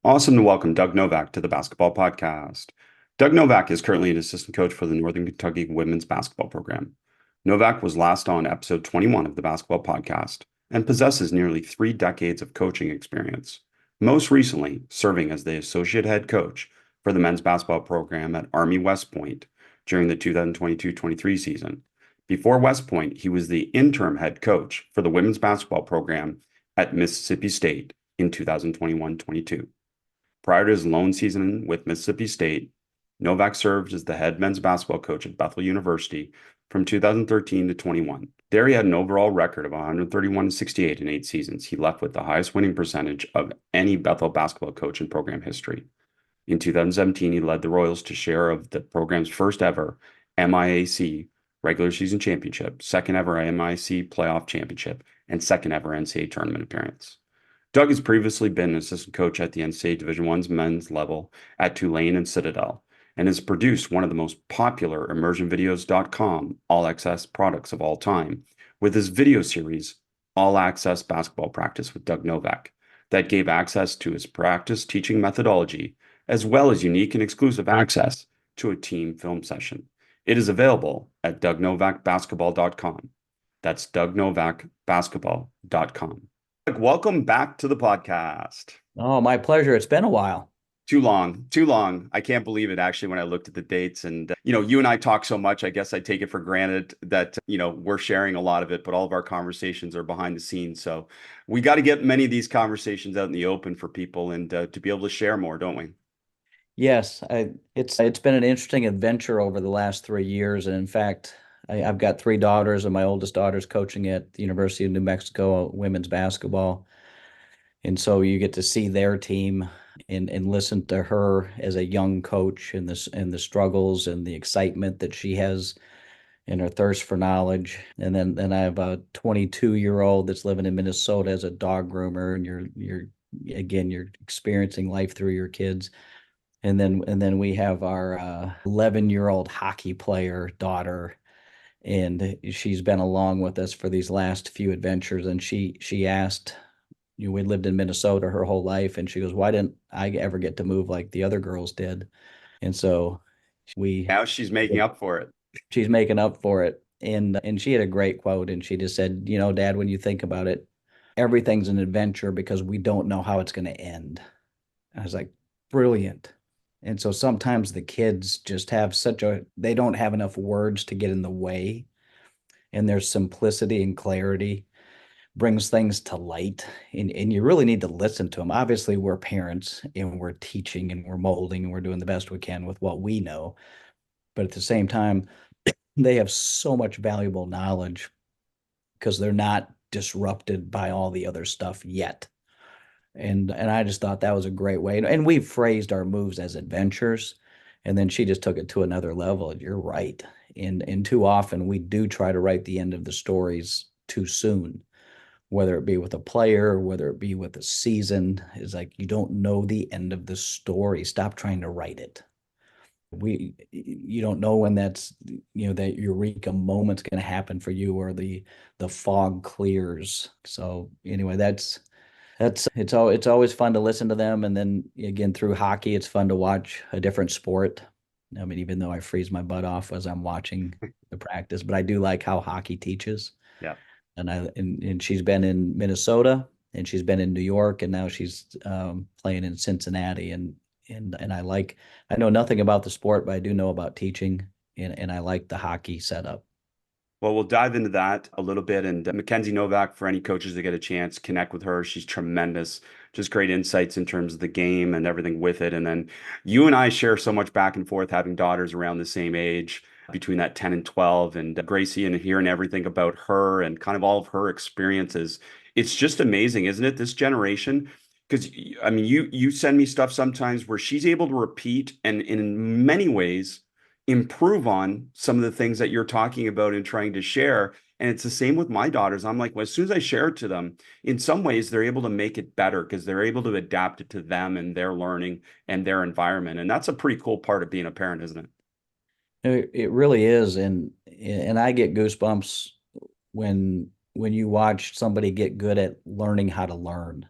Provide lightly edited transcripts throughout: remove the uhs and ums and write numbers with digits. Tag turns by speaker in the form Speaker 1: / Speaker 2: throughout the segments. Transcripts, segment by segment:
Speaker 1: Awesome to welcome Doug Novak to the Basketball Podcast. Doug Novak is currently an assistant coach for the Northern Kentucky women's basketball program. Novak was last on episode 21 of the Basketball Podcast and possesses nearly 3 decades of coaching experience, most recently serving as the associate head coach for the men's basketball program at Army West Point during the 2022-23 season. Before West Point, he was the interim head coach for the women's basketball program at Mississippi State in 2021-22. Prior to his lone season with Mississippi State, Novak served as the head men's basketball coach at Bethel University from 2013 to 21. There he had an overall record of 131-68 in 8 seasons. He left with the highest winning percentage of any Bethel basketball coach in program history. In 2017, he led the Royals to share of the program's first ever MIAC regular season championship, second ever MIAC playoff championship, and second ever NCAA tournament appearance. Doug has previously been an assistant coach at the NCAA Division I's men's level at Tulane and Citadel, and has produced one of the most popular immersionvideos.com all-access products of all time with his video series, All Access Basketball Practice with Doug Novak, that gave access to his practice teaching methodology, as well as unique and exclusive access to a team film session. It is available at dougnovakbasketball.com. That's dougnovakbasketball.com. Welcome back to the podcast.
Speaker 2: Oh, my pleasure. It's been a while.
Speaker 1: Too long, too long. I can't believe it actually when I looked at the dates and, you and I talk so much, I guess I take it for granted that, we're sharing a lot of it, but all of our conversations are behind the scenes. So we got to get many of these conversations out in the open for people and to be able to share more, don't we?
Speaker 2: Yes, it's been an interesting adventure over the last 3 years. And in fact, I've got three daughters, and my oldest daughter's coaching at the University of New Mexico women's basketball. And so you get to see their team and listen to her as a young coach and the struggles and the excitement that she has and her thirst for knowledge. And then I have a 22-year-old that's living in Minnesota as a dog groomer, and you're experiencing life through your kids. And then we have our 11-year-old hockey player daughter, and she's been along with us for these last few adventures. And she asked, we lived in Minnesota her whole life, and she goes, "Why didn't I ever get to move like the other girls did?" And so we
Speaker 1: Now she's making up for it.
Speaker 2: she's making up for it. And she had a great quote, and she just said, "Dad, when you think about it, everything's an adventure because we don't know how it's going to end." I was like, brilliant. And so sometimes the kids just have they don't have enough words to get in the way, and their simplicity and clarity brings things to light. And you really need to listen to them. Obviously, we're parents and we're teaching and we're molding and we're doing the best we can with what we know. But at the same time, they have so much valuable knowledge because they're not disrupted by all the other stuff yet. And I just thought that was a great way. And we've phrased our moves as adventures, and then she just took it to another level. You're right. And too often we do try to write the end of the stories too soon, whether it be with a player, whether it be with a season. Is like, you don't know the end of the story. Stop trying to write it. You don't know when that eureka moment's going to happen for you, or the fog clears. So anyway, it's always fun to listen to them. And then again, through hockey, it's fun to watch a different sport. I mean, even though I freeze my butt off as I'm watching the practice, but I do like how hockey teaches.
Speaker 1: Yeah.
Speaker 2: And she's been in Minnesota, and she's been in New York, and now she's playing in Cincinnati. And I know nothing about the sport, but I do know about teaching, and I like the hockey setup.
Speaker 1: Well, we'll dive into that a little bit. And Mackenzie Novak, for any coaches that get a chance, connect with her. She's tremendous, just great insights in terms of the game and everything with it. And then you and I share so much back and forth, having daughters around the same age, between that 10 and 12, and Gracie, and hearing everything about her and kind of all of her experiences. It's just amazing, isn't it? This generation. Because I mean, you send me stuff sometimes where she's able to repeat and in many ways improve on some of the things that you're talking about and trying to share. And it's the same with my daughters. I'm like, well, as soon as I share it to them, in some ways, they're able to make it better because they're able to adapt it to them and their learning and their environment. And that's a pretty cool part of being a parent, isn't it?
Speaker 2: It really is. And I get goosebumps when you watch somebody get good at learning how to learn.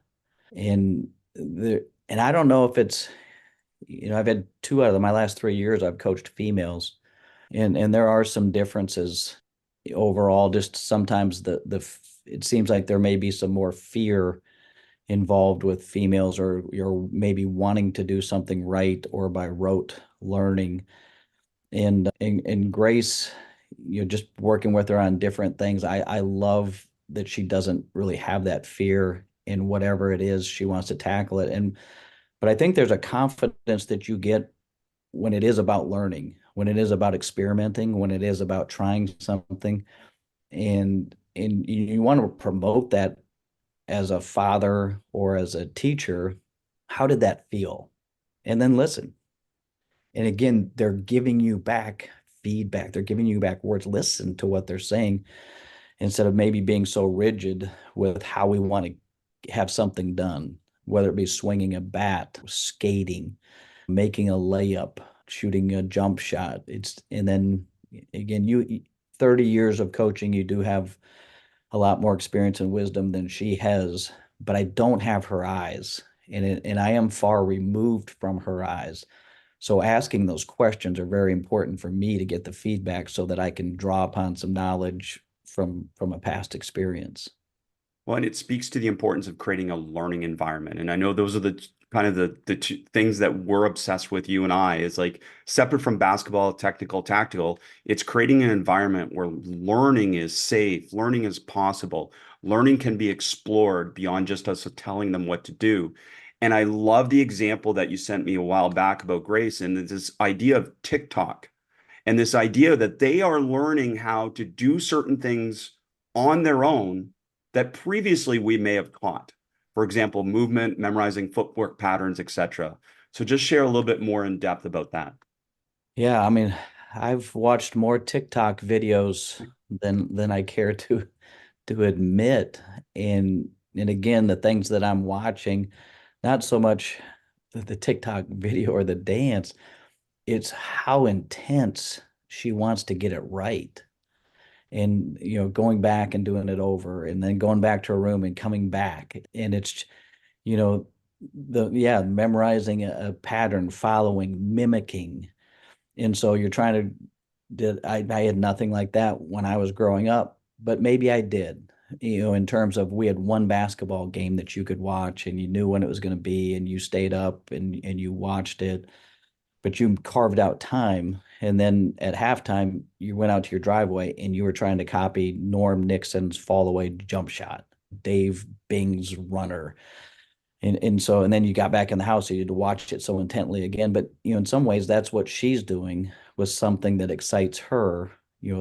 Speaker 2: And And I don't know if it's, I've had two out of my last 3 years, I've coached females, and there are some differences overall. Just sometimes it seems like there may be some more fear involved with females, or you're maybe wanting to do something right or by rote learning. And Grace, just working with her on different things, I love that she doesn't really have that fear in whatever it is she wants to tackle it. And but I think there's a confidence that you get when it is about learning, when it is about experimenting, when it is about trying something, and you want to promote that as a father or as a teacher. How did that feel? And then listen. And again, they're giving you back feedback. They're giving you back words. Listen to what they're saying instead of maybe being so rigid with how we want to have something done, whether it be swinging a bat, skating, making a layup, shooting a jump shot. And then again, 30 years of coaching, you do have a lot more experience and wisdom than she has, but I don't have her eyes, and I am far removed from her eyes. So asking those questions are very important for me to get the feedback so that I can draw upon some knowledge from a past experience.
Speaker 1: Well, and it speaks to the importance of creating a learning environment. And I know those are the kind of the two things that we're obsessed with, you and I, is like separate from basketball, technical, tactical. It's creating an environment where learning is safe, learning is possible, learning can be explored beyond just us telling them what to do. And I love the example that you sent me a while back about Grace and this idea of TikTok and this idea that they are learning how to do certain things on their own that previously we may have caught. For example, movement, memorizing footwork patterns, etc. So just share a little bit more in depth about that.
Speaker 2: Yeah, I mean, I've watched more TikTok videos than I care to admit. And again, the things that I'm watching, not so much the TikTok video or the dance, it's how intense she wants to get it right. And going back and doing it over, and then going back to her room and coming back. And it's, you know, memorizing a pattern, following, mimicking. And so you're trying to I had nothing like that when I was growing up, but maybe I did. In terms of, we had one basketball game that you could watch and you knew when it was going to be, and you stayed up and you watched it, but you carved out time. And then at halftime, you went out to your driveway and you were trying to copy Norm Nixon's fall away jump shot, Dave Bing's runner. And then you got back in the house, so you had to watch it so intently again. But in some ways, that's what she's doing with something that excites her,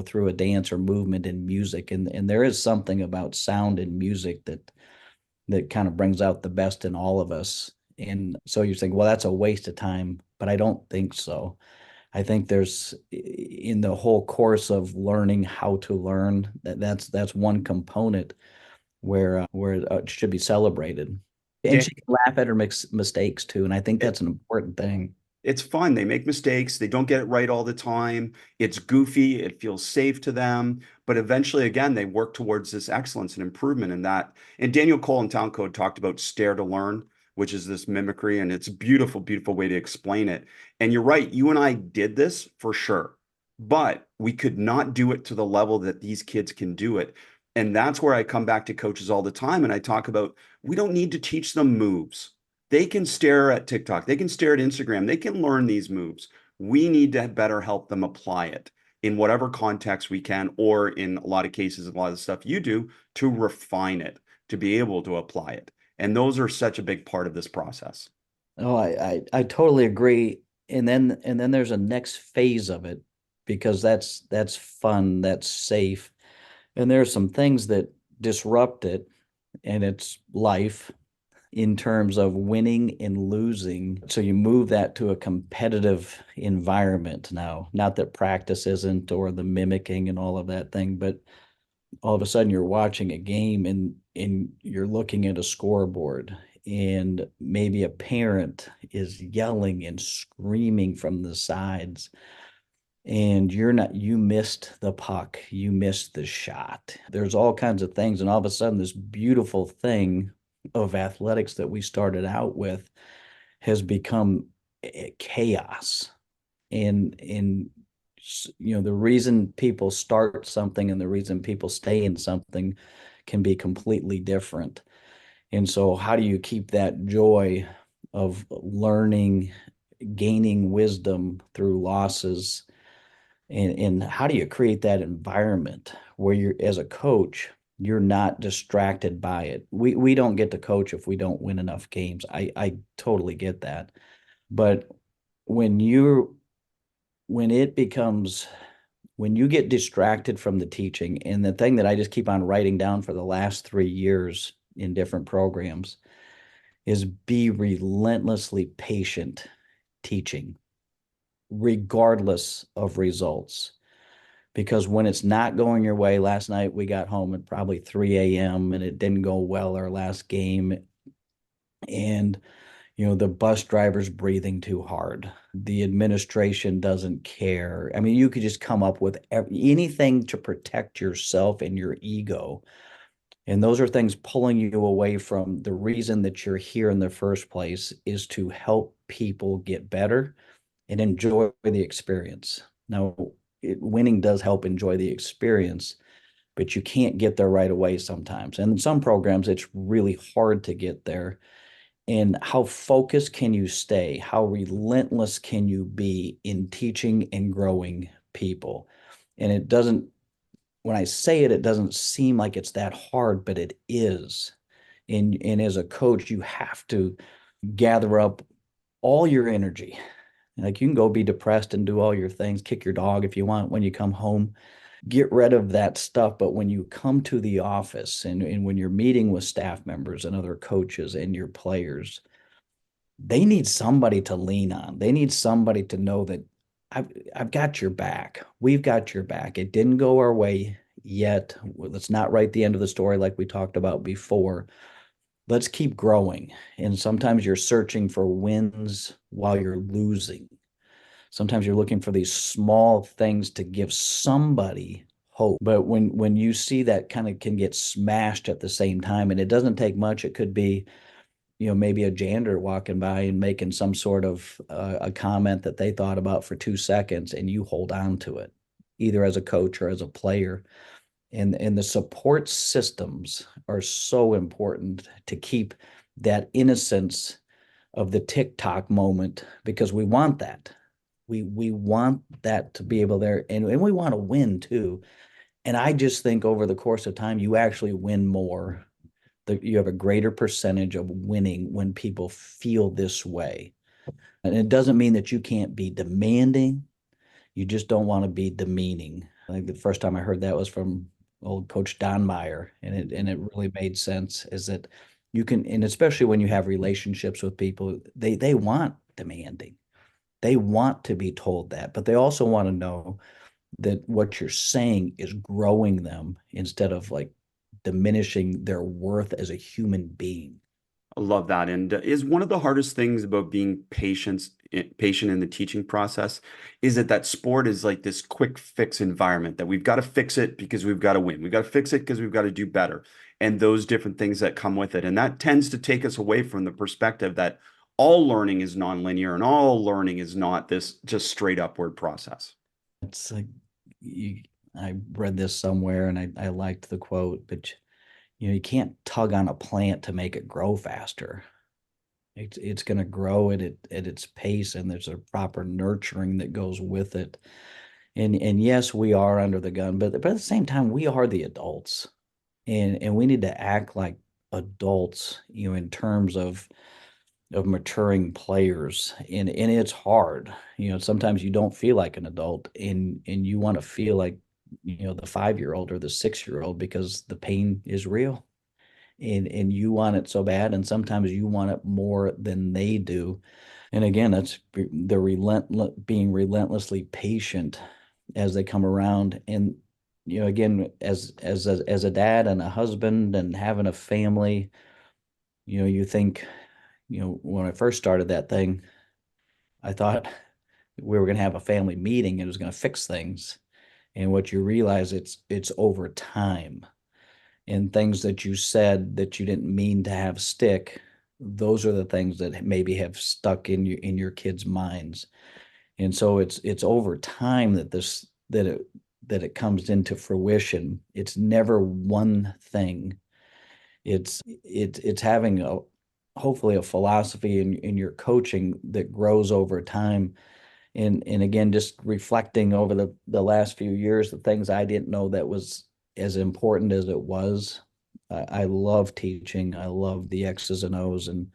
Speaker 2: through a dance or movement and music. And there is something about sound and music that kind of brings out the best in all of us. And so you think, well, that's a waste of time, but I don't think so. I think there's, in the whole course of learning how to learn, that's one component where it should be celebrated. And
Speaker 1: Dan,
Speaker 2: she can laugh at her mistakes too, and I think
Speaker 1: it,
Speaker 2: that's an important thing.
Speaker 1: it's fun. They make mistakes. They don't get it right all the time. It's goofy. It feels safe to them. But eventually, again, they work towards this excellence and improvement in that. And Daniel Cole in Town Code talked about stare to learn, which is this mimicry. And it's a beautiful, beautiful way to explain it. And you're right. You and I did this for sure. But we could not do it to the level that these kids can do it. And that's where I come back to coaches all the time. And I talk about, we don't need to teach them moves. They can stare at TikTok. They can stare at Instagram. They can learn these moves. We need to better help them apply it in whatever context we can, or in a lot of cases, a lot of the stuff you do, to refine it, to be able to apply it. And those are such a big part of this process.
Speaker 2: Oh, I totally agree. And then there's a next phase of it, because that's fun, that's safe. And there's some things that disrupt it, and it's life in terms of winning and losing. So you move that to a competitive environment now. Not that practice isn't, or the mimicking and all of that thing, but all of a sudden you're watching a game, and you're looking at a scoreboard, and maybe a parent is yelling and screaming from the sides, and you missed the puck, you missed the shot. There's all kinds of things, and all of a sudden this beautiful thing of athletics that we started out with has become chaos. And the reason people start something and the reason people stay in something can be completely different. And so how do you keep that joy of learning, gaining wisdom through losses? And how do you create that environment where you're, as a coach, you're not distracted by it? We don't get to coach if we don't win enough games. I totally get that. But when you when it becomes when you get distracted from the teaching, and the thing that I just keep on writing down for the last 3 years in different programs is be relentlessly patient teaching, regardless of results. Because when it's not going your way, last night we got home at probably 3 a.m. and it didn't go well our last game. And the bus driver's breathing too hard. The administration doesn't care. I mean, you could just come up with anything to protect yourself and your ego. And those are things pulling you away from the reason that you're here in the first place, is to help people get better and enjoy the experience. Now, winning does help enjoy the experience, but you can't get there right away sometimes. And in some programs, it's really hard to get there. And how focused can you stay? How relentless can you be in teaching and growing people? And it doesn't, when I say it, it doesn't seem like it's that hard, but it is. And as a coach, you have to gather up all your energy. Like, you can go be depressed and do all your things, kick your dog if you want when you come home, get rid of that stuff. But when you come to the office, and when you're meeting with staff members and other coaches and your players, they need somebody to lean on. They need somebody to know that I've got your back. We've got your back. It didn't go our way yet. Let's not write the end of the story like we talked about before. Let's keep growing. And sometimes you're searching for wins while you're losing. Sometimes you're looking for these small things to give somebody hope. But when you see that kind of can get smashed at the same time, and it doesn't take much, it could be, maybe a janitor walking by and making some sort of a comment that they thought about for 2 seconds, and you hold on to it, either as a coach or as a player. And the support systems are so important to keep that innocence of the TikTok moment, because we want that. We want that to be able there, and we want to win too. And I just think over the course of time, you actually win more. You have a greater percentage of winning when people feel this way. And it doesn't mean that you can't be demanding. You just don't want to be demeaning. I think the first time I heard that was from old Coach Don Meyer, and it really made sense. Is that you can, and especially when you have relationships with people, they want demanding. They want to be told that, but they also want to know that what you're saying is growing them instead of like diminishing their worth as a human being.
Speaker 1: I love that. And is one of the hardest things about being patient in the teaching process is that sport is like this quick fix environment that we've got to fix it because we've got to win. We've got to fix it because we've got to do better. And those different things that come with it. And that tends to take us away from the perspective that all learning is nonlinear and all learning is not this just straight upward process.
Speaker 2: It's like you, I read this somewhere and I liked the quote, but you can't tug on a plant to make it grow faster. It's going to grow at its pace, and there's a proper nurturing that goes with it. And yes, we are under the gun, but at the same time, we are the adults, and we need to act like adults, in terms of maturing players. And it's hard. Sometimes you don't feel like an adult, and you want to feel like, the 5-year-old or the 6-year-old, because the pain is real, and you want it so bad, and sometimes you want it more than they do. And again, that's being relentlessly patient as they come around. And again, as a dad and a husband and having a family, you think, when I first started that thing, I thought we were going to have a family meeting and it was going to fix things. And what you realize, it's over time, and things that you said that you didn't mean to have stick, those are the things that maybe have stuck in your kids' minds. And so it's over time that it comes into fruition. It's never one thing. It's having a hopefully a philosophy in your coaching that grows over time. And again, just reflecting over the last few years, the things I didn't know that was as important as it was. I love teaching. I love the X's and O's, and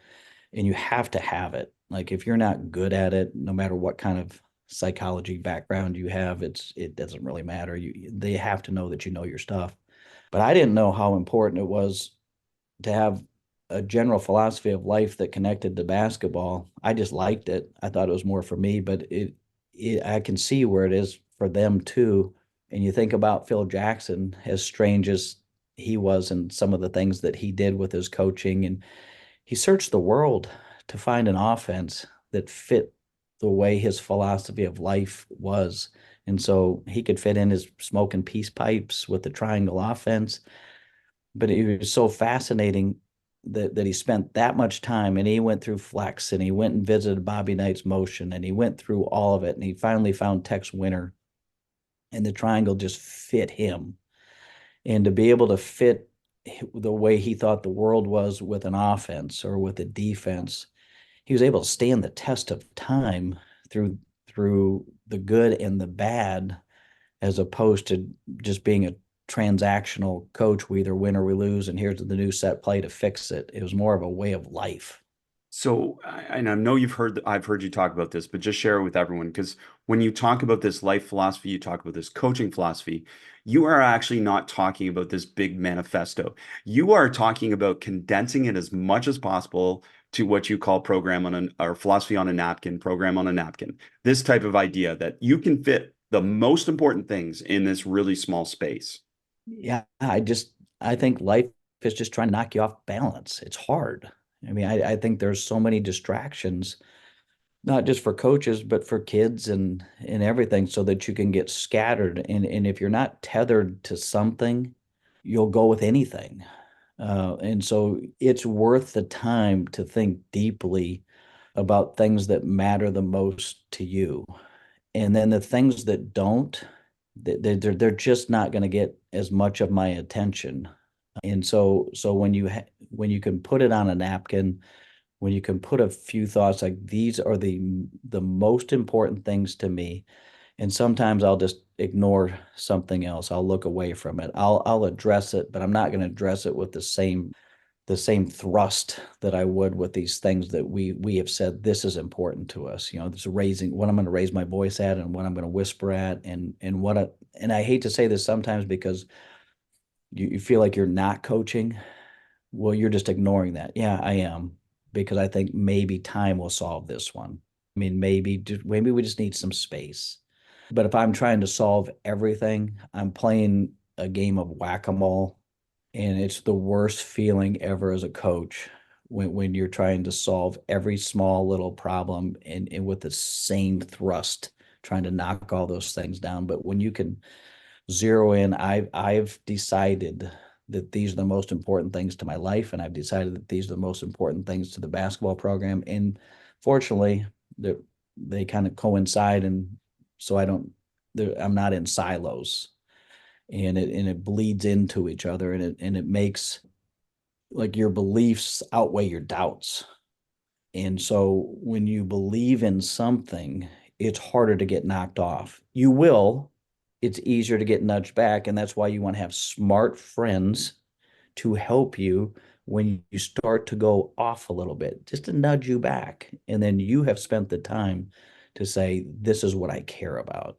Speaker 2: you have to have it. Like if you're not good at it, no matter what kind of psychology background you have, it doesn't really matter. They have to know that you know your stuff. But I didn't know how important it was to have a general philosophy of life that connected to basketball. I just liked it. I thought it was more for me, but I can see where it is for them too. And you think about Phil Jackson, as strange as he was and some of the things that he did with his coaching, and he searched the world to find an offense that fit the way his philosophy of life was. And so he could fit in his smoking peace pipes with the triangle offense. But it was so fascinating that he spent that much time, and he went through flex, and he went and visited Bobby Knight's motion, and he went through all of it, and he finally found Tex Winter, and the triangle just fit him. And to be able to fit the way he thought the world was with an offense or with a defense, he was able to stand the test of time through the good and the bad, as opposed to just being a transactional coach. We either win or we lose, and here's the new set play to fix it. It was more of a way of life.
Speaker 1: So, and I know I've heard you talk about this, but just share it with everyone because when you talk about this life philosophy, you talk about this coaching philosophy, you are actually not talking about this big manifesto. You are talking about condensing it as much as possible to what you call program on an or philosophy on a napkin, program on a napkin. This type of idea that you can fit the most important things in this really small space.
Speaker 2: Yeah, I think life is just trying to knock you off balance. It's hard. I mean, I think there's so many distractions, not just for coaches, but for kids and everything, so that you can get scattered. And if you're not tethered to something, you'll go with anything. And so it's worth the time to think deeply about things that matter the most to you. And then the things that don't, they're just not going to get as much of my attention. And so when you can put it on a napkin, when you can put a few thoughts like these are the most important things to me, and sometimes I'll just ignore something else. I'll look away from it. I'll address it, but I'm not going to address it with the same thrust that I would with these things that we have said this is important to us. This raising what I'm going to raise my voice at and what I'm going to whisper at, and I hate to say this sometimes because you feel like you're not coaching. Well, you're just ignoring that. Yeah, I am, because I think maybe time will solve this one. I mean, maybe we just need some space. But if I'm trying to solve everything, I'm playing a game of whack-a-mole, and it's the worst feeling ever as a coach when you're trying to solve every small little problem and with the same thrust, trying to knock all those things down. But when you can zero in, I've decided that these are the most important things to my life, and I've decided that these are the most important things to the basketball program. And fortunately, they kind of coincide, and so I'm not in silos, and it bleeds into each other, and it makes like your beliefs outweigh your doubts. And so when you believe in something, it's harder to get knocked off. You will, it's easier to get nudged back. And that's why you want to have smart friends to help you when you start to go off a little bit, just to nudge you back. And then you have spent the time to say, this is what I care about.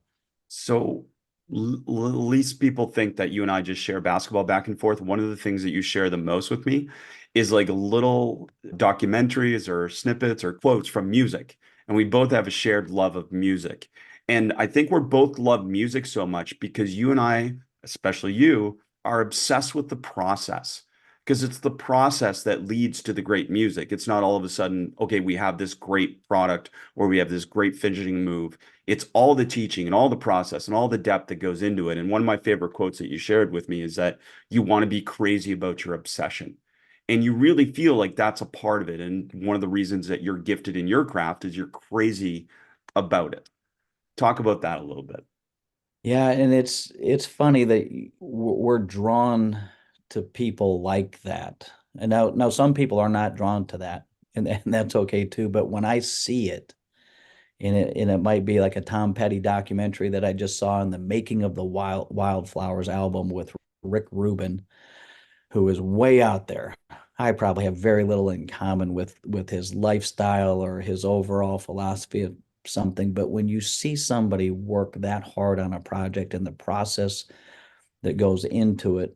Speaker 1: So, least people think that you and I just share basketball back and forth. One of the things that you share the most with me is like little documentaries or snippets or quotes from music. And we both have a shared love of music. And I think we're both love music so much because you and I, especially you, are obsessed with the process. Because it's the process that leads to the great music. It's not all of a sudden, okay, we have this great product or we have this great finishing move. It's all the teaching and all the process and all the depth that goes into it. And one of my favorite quotes that you shared with me is that you want to be crazy about your obsession. And you really feel like that's a part of it. And one of the reasons that you're gifted in your craft is you're crazy about it. Talk about that a little bit.
Speaker 2: Yeah, and it's funny that we're drawn to people like that. And now some people are not drawn to that, and that's okay too. But when I see it, and it might be like a Tom Petty documentary that I just saw in the making of the Wildflowers album with Rick Rubin, who is way out there. I probably have very little in common with his lifestyle or his overall philosophy of something. But when you see somebody work that hard on a project and the process that goes into it,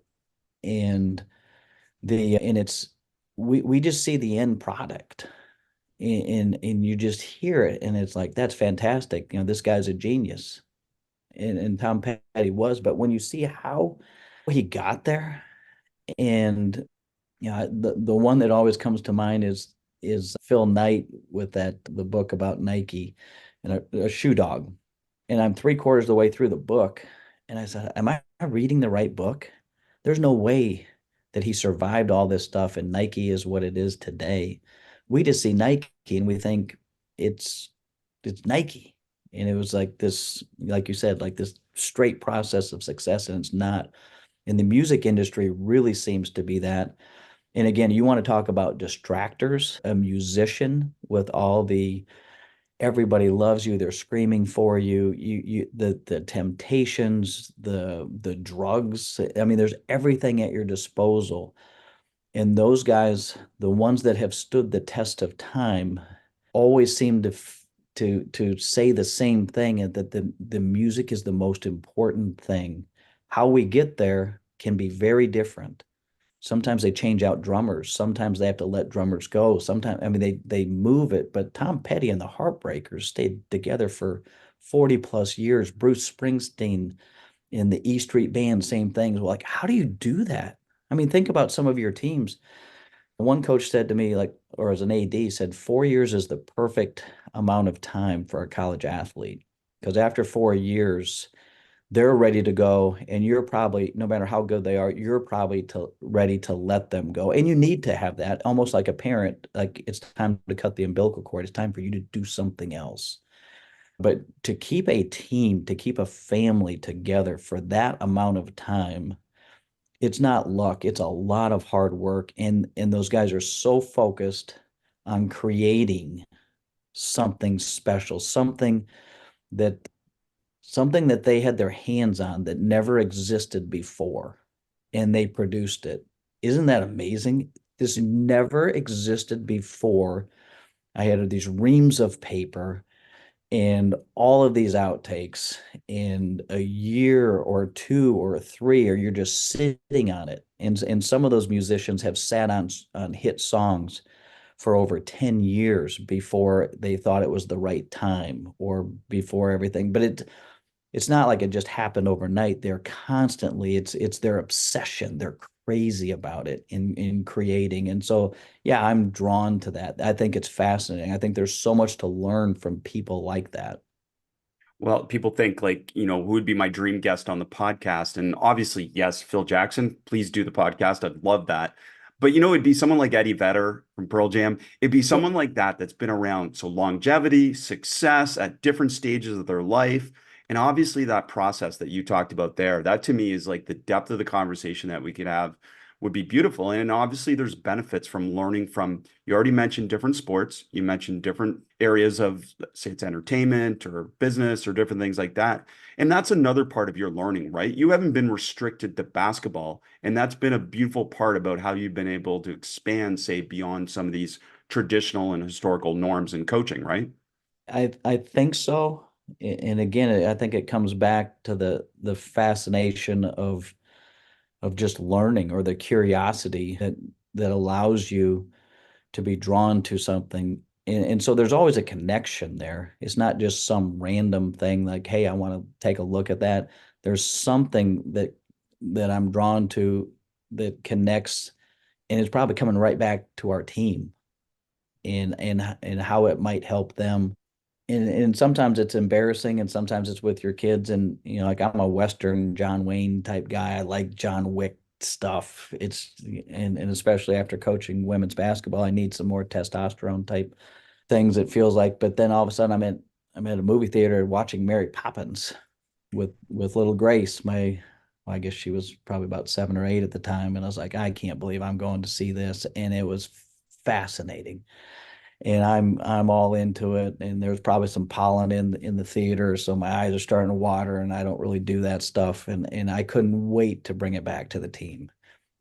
Speaker 2: and it's we just see the end product, and you just hear it, and it's like, that's fantastic. This guy's a genius, and Tom Petty was. But when you see how he got there, and the one that always comes to mind is Phil Knight with the book about Nike and a shoe dog. And I'm three-quarters of the way through the book, and I said, "Am I reading the right book? There's no way that he survived all this stuff and Nike is what it is today." We just see Nike and we think it's it's Nike. And it was like this, like you said, like this straight process of success, and it's not. And the music industry really seems to be that. And again, you want to talk about distractors, a musician with all the everybody loves you, they're screaming for you, the temptations, the drugs. I mean, there's everything at your disposal. And those guys, the ones that have stood the test of time, always seem to say the same thing, and that the music is the most important thing. How we get there can be very different. Sometimes they change out drummers. Sometimes they have to let drummers go. Sometimes, I mean, they move it. But Tom Petty and the Heartbreakers stayed together for 40 plus years. Bruce Springsteen in the E Street Band, same things. Well, like, how do you do that? I mean, think about some of your teams. One coach said to me, like, or as an AD, said 4 years is the perfect amount of time for a college athlete. Because after 4 years, they're ready to go, and you're probably, no matter how good they are, you're probably ready to let them go. And you need to have that, almost like a parent, like it's time to cut the umbilical cord. It's time for you to do something else. But to keep a team, to keep a family together for that amount of time, it's not luck. It's a lot of hard work. And those guys are so focused on creating something special, that something that they had their hands on that never existed before, and they produced it. Isn't that amazing? This never existed before. I had these reams of paper and all of these outtakes in a year or two or three, or you're just sitting on it. And some of those musicians have sat on hit songs for over 10 years before they thought it was the right time, or before everything. But it's not like it just happened overnight. They're constantly, it's their obsession. They're crazy about it in creating. And so, yeah, I'm drawn to that. I think it's fascinating. I think there's so much to learn from people like that.
Speaker 1: Well, people think like, who would be my dream guest on the podcast? And obviously, yes, Phil Jackson, please do the podcast. I'd love that. But it'd be someone like Eddie Vedder from Pearl Jam. It'd be
Speaker 2: Yep.
Speaker 1: someone like that that's been around. So longevity, success at different stages of their life. And obviously that process that you talked about there, that to me is like the depth of the conversation that we could have would be beautiful. And obviously there's benefits from learning from, you already mentioned different sports, you mentioned different areas of, say it's entertainment or business or different things like that. And that's another part of your learning, right? You haven't been restricted to basketball. And that's been a beautiful part about how you've been able to expand, say, beyond some of these traditional and historical norms in coaching, right?
Speaker 2: I think so. And again, I think it comes back to the fascination of just learning, or the curiosity that allows you to be drawn to something. And so there's always a connection there. It's not just some random thing like, hey, I want to take a look at that. There's something that I'm drawn to that connects, and it's probably coming right back to our team, and how it might help them. And sometimes it's embarrassing, and sometimes it's with your kids. And like, I'm a Western John Wayne type guy. I like John Wick stuff. And especially after coaching women's basketball, I need some more testosterone type things, it feels like. But then all of a sudden I'm at a movie theater watching Mary Poppins with little Grace. I guess she was probably about 7 or 8 at the time. And I was like, I can't believe I'm going to see this. And it was fascinating. And I'm all into it. And there's probably some pollen in the theater, so my eyes are starting to water, and I don't really do that stuff. And I couldn't wait to bring it back to the team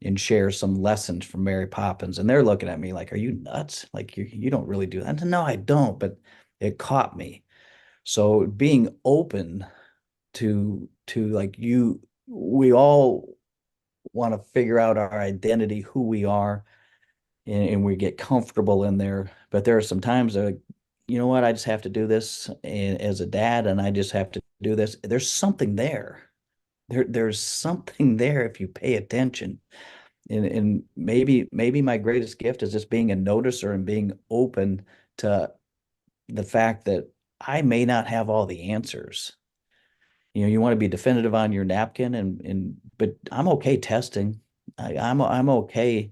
Speaker 2: and share some lessons from Mary Poppins. And they're looking at me like, "Are you nuts? Like you don't really do that?" No, I don't, but it caught me. So being open to like we all want to figure out our identity, who we are, and we get comfortable in there. But there are some times that, you know what, I just have to do this as a dad, and I just have to do this. There's something there. There's something there if you pay attention. And maybe my greatest gift is just being a noticer and being open to the fact that I may not have all the answers. You want to be definitive on your napkin, but I'm okay testing. I'm okay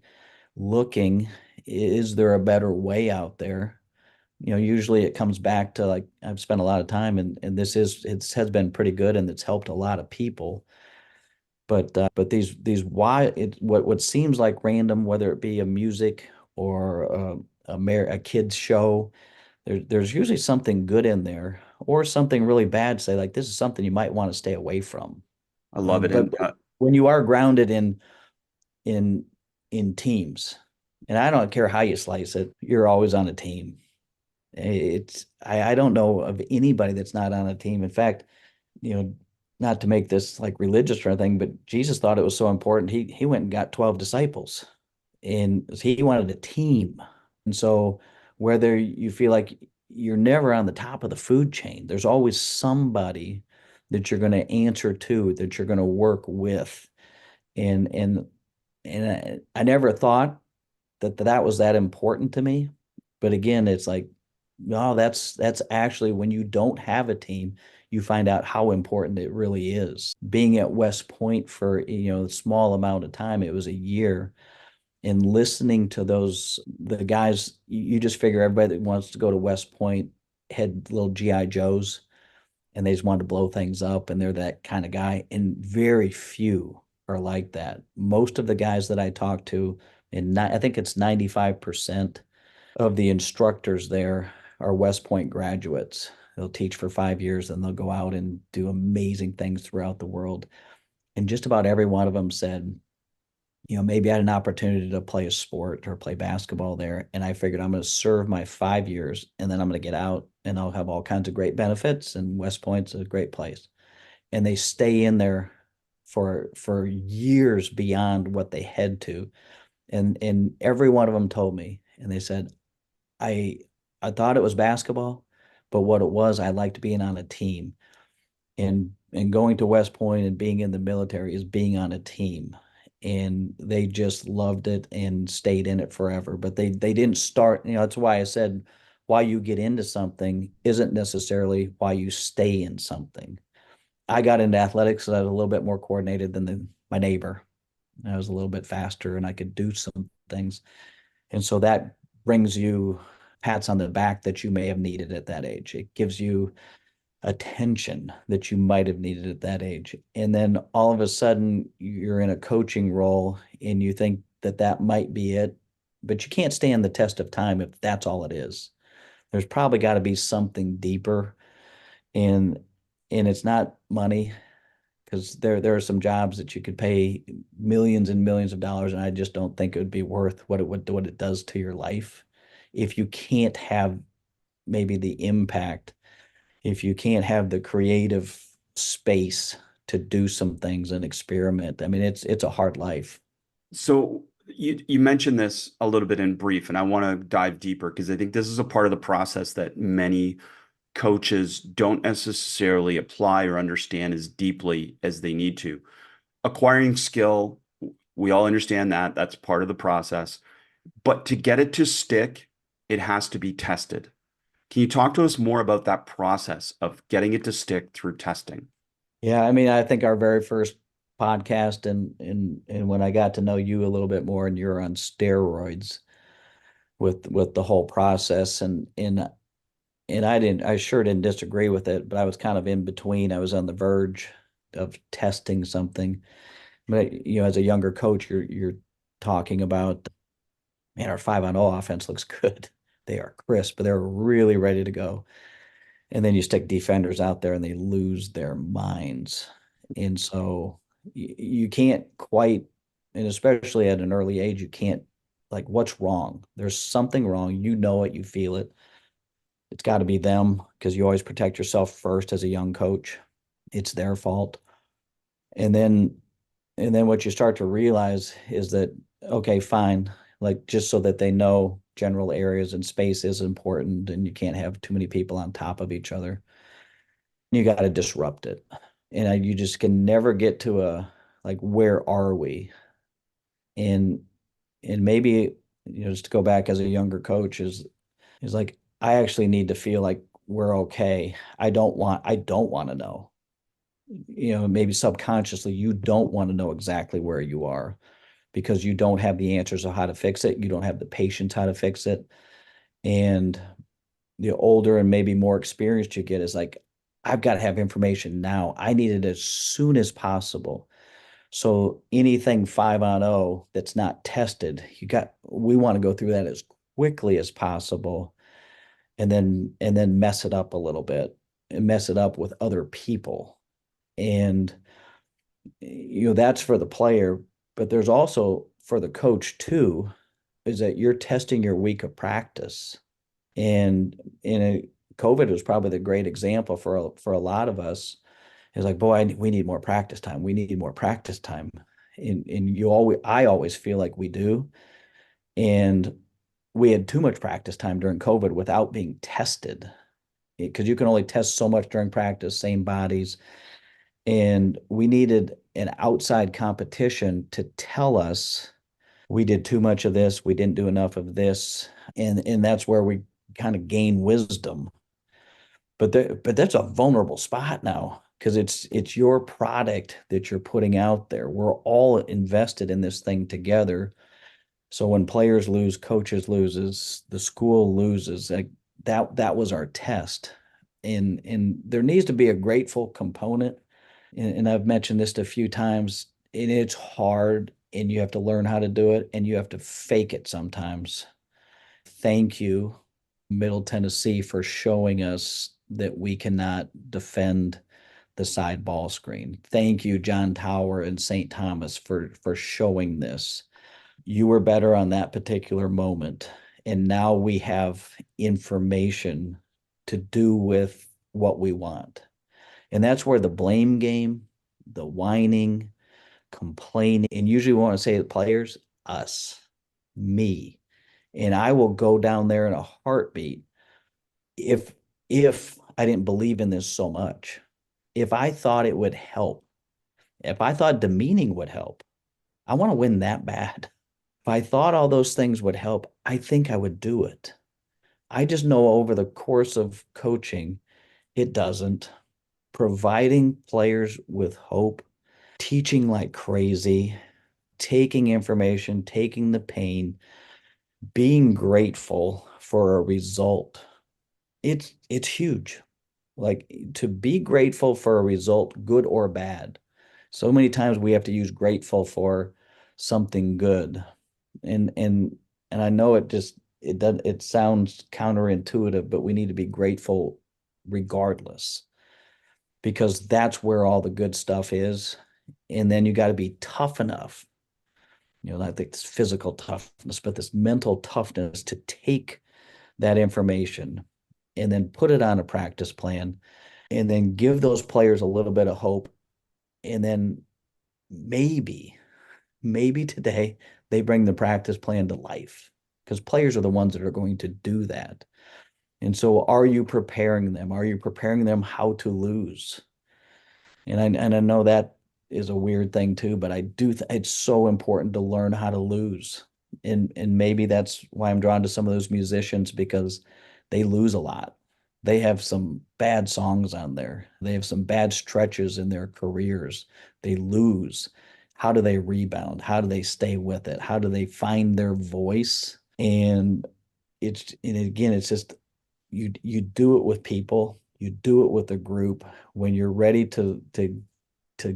Speaker 2: looking, is there a better way out there? Usually it comes back to, like, I've spent a lot of time, and it has been pretty good, and it's helped a lot of people. But these why it what seems like random, whether it be a music or a kid's show, there's usually something good in there, or something really bad. Say, like, this is something you might want to stay away from.
Speaker 1: I love it.
Speaker 2: But
Speaker 1: And
Speaker 2: when you are grounded in in teams, and I don't care how you slice it, you're always on a team. I don't know of anybody that's not on a team. In fact, you know, not to make this like religious or anything, but Jesus thought it was so important. He went and got 12 disciples, and he wanted a team. And so whether you feel like you're never on the top of the food chain, there's always somebody that you're going to answer to, that you're going to work with. And I never thought that was that important to me. But again, it's like, no, that's actually, when you don't have a team, you find out how important it really is. Being at West Point for, a small amount of time, it was a year, and listening to the guys, you just figure everybody that wants to go to West Point had little GI Joes, and they just wanted to blow things up, and they're that kind of guy. And very few are like that. Most of the guys that I talk to, and I think it's 95% of the instructors there are West Point graduates. They'll teach for 5 years, and they'll go out and do amazing things throughout the world. And just about every one of them said, maybe I had an opportunity to play a sport or play basketball there, and I figured I'm going to serve my 5 years, and then I'm going to get out, and I'll have all kinds of great benefits, and West Point's a great place. And they stay in there for years beyond what they had to. And every one of them told me, and they said, I I thought it was basketball, but what it was, I liked being on a team. And going to West Point and being in the military is being on a team. And they just loved it and stayed in it forever. But they didn't start, that's why I said why you get into something isn't necessarily why you stay in something. I got into athletics because I was a little bit more coordinated than my neighbor. I was a little bit faster, and I could do some things. And so that brings you pats on the back that you may have needed at that age. It gives you attention that you might have needed at that age. And then all of a sudden you're in a coaching role, and you think that might be it, but you can't stand the test of time if that's all it is. There's probably got to be something deeper. And it's not money, because there are some jobs that you could pay millions and millions of dollars, and I just don't think it would be worth what it does to your life if you can't have maybe the impact, if you can't have the creative space to do some things and experiment. I mean, it's a hard life.
Speaker 1: so you mentioned this a little bit in brief, and I want to dive deeper because I think this is a part of the process that many coaches don't necessarily apply or understand as deeply as they need to. Acquiring skill, we all understand that that's part of the process, but to get it to stick, it has to be tested. Can you talk to us more about that process of getting it to stick through testing?
Speaker 2: Yeah, I mean, I think our very first podcast, and when I got to know you a little bit more, and you're on steroids with the whole process, and I sure didn't disagree with it, but I was kind of in between. I was on the verge of testing something. But as a younger coach, you're talking about, man, our 5-on-0 offense looks good. They are crisp, but they're really ready to go. And then you stick defenders out there and they lose their minds. And so you can't quite, and especially at an early age, you can't, like, what's wrong? There's something wrong. You know it, you feel it. It's got to be them, because you always protect yourself first as a young coach. It's their fault. And then what you start to realize is that, okay, fine, like, just so that they know general areas and space is important, and you can't have too many people on top of each other. You got to disrupt it. And you just can never get to a, like, where are we? And maybe, just to go back as a younger coach, is like, I actually need to feel like we're okay. I don't want to know. Maybe subconsciously you don't want to know exactly where you are, because you don't have the answers of how to fix it. You don't have the patience how to fix it. And the older and maybe more experienced you get, is like, I've got to have information now. I need it as soon as possible. So anything 5-on-0 that's not tested, we want to go through that as quickly as possible, and then mess it up a little bit, and mess it up with other people. And that's for the player, but there's also for the coach too, is that you're testing your week of practice. And COVID was probably the great example for a lot of us. It's like, boy, we need more practice time. We need more practice time. And I always feel like we do. And we had too much practice time during COVID without being tested, because you can only test so much during practice, same bodies. And we needed an outside competition to tell us we did too much of this, we didn't do enough of this, and that's where we kind of gain wisdom. But that's a vulnerable spot now, because it's your product that you're putting out there. We're all invested in this thing together. So when players lose, coaches loses, the school loses. Like, that was our test. And there needs to be a grateful component. And I've mentioned this a few times, and it's hard, and you have to learn how to do it, and you have to fake it sometimes. Thank you, Middle Tennessee, for showing us that we cannot defend the side ball screen. Thank you, John Tower and St. Thomas, for showing this. You were better on that particular moment. And now we have information to do with what we want. And that's where the blame game, the whining, complaining, and usually we want to say the players, us, me. And I will go down there in a heartbeat if I didn't believe in this so much. If I thought it would help, if I thought demeaning would help, I want to win that bad. If I thought all those things would help, I think I would do it. I just know over the course of coaching, it doesn't. Providing players with hope, teaching like crazy, taking information, taking the pain, being grateful for a result. It's huge. Like, to be grateful for a result, good or bad. So many times we have to use grateful for something good. And I know it sounds counterintuitive, but we need to be grateful regardless, because that's where all the good stuff is. And then you got to be tough enough, not this physical toughness, but this mental toughness to take that information and then put it on a practice plan, and then give those players a little bit of hope. And then maybe today they bring the practice plan to life, because players are the ones that are going to do that. And so, are you preparing them? Are you preparing them how to lose? And I know that is a weird thing too, but it's so important to learn how to lose. And maybe that's why I'm drawn to some of those musicians, because they lose a lot. They have some bad songs on there. They have some bad stretches in their careers. They lose. How do they rebound? How do they stay with it? How do they find their voice? And again, it's just you do it with people, you do it with a group. When you're ready to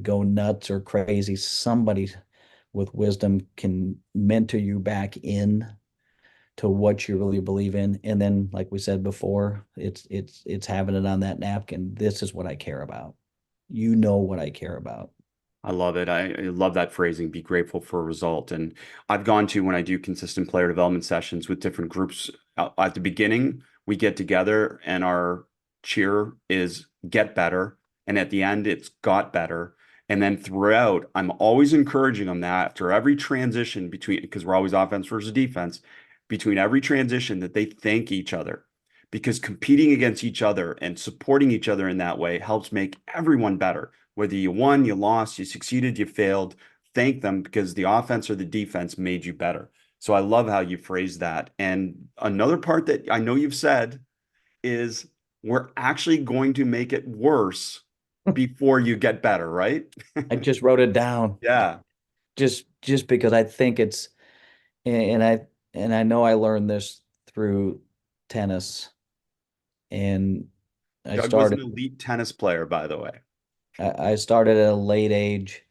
Speaker 2: go nuts or crazy, somebody with wisdom can mentor you back in to what you really believe in. And then, like we said before, it's having it on that napkin. This is what I care about. You know what I care about.
Speaker 1: I love it. I love that phrasing, be grateful for a result. And I've gone to when I do consistent player development sessions with different groups at the beginning, we get together and our cheer is get better. And at the end, it's got better. And then throughout, I'm always encouraging them that after every transition between, because we're always offense versus defense, between every transition, that they thank each other. Because competing against each other and supporting each other in that way helps make everyone better. Whether you won, you lost, you succeeded, you failed, thank them because the offense or the defense made you better. So I love how you phrase that. And another part that I know you've said is we're actually going to make it worse before you get better, right?
Speaker 2: I just wrote it down
Speaker 1: Yeah.
Speaker 2: just because I think it's and I know I learned this through tennis and I
Speaker 1: Doug was an
Speaker 2: started
Speaker 1: elite tennis player, by the way.
Speaker 2: I started at a late age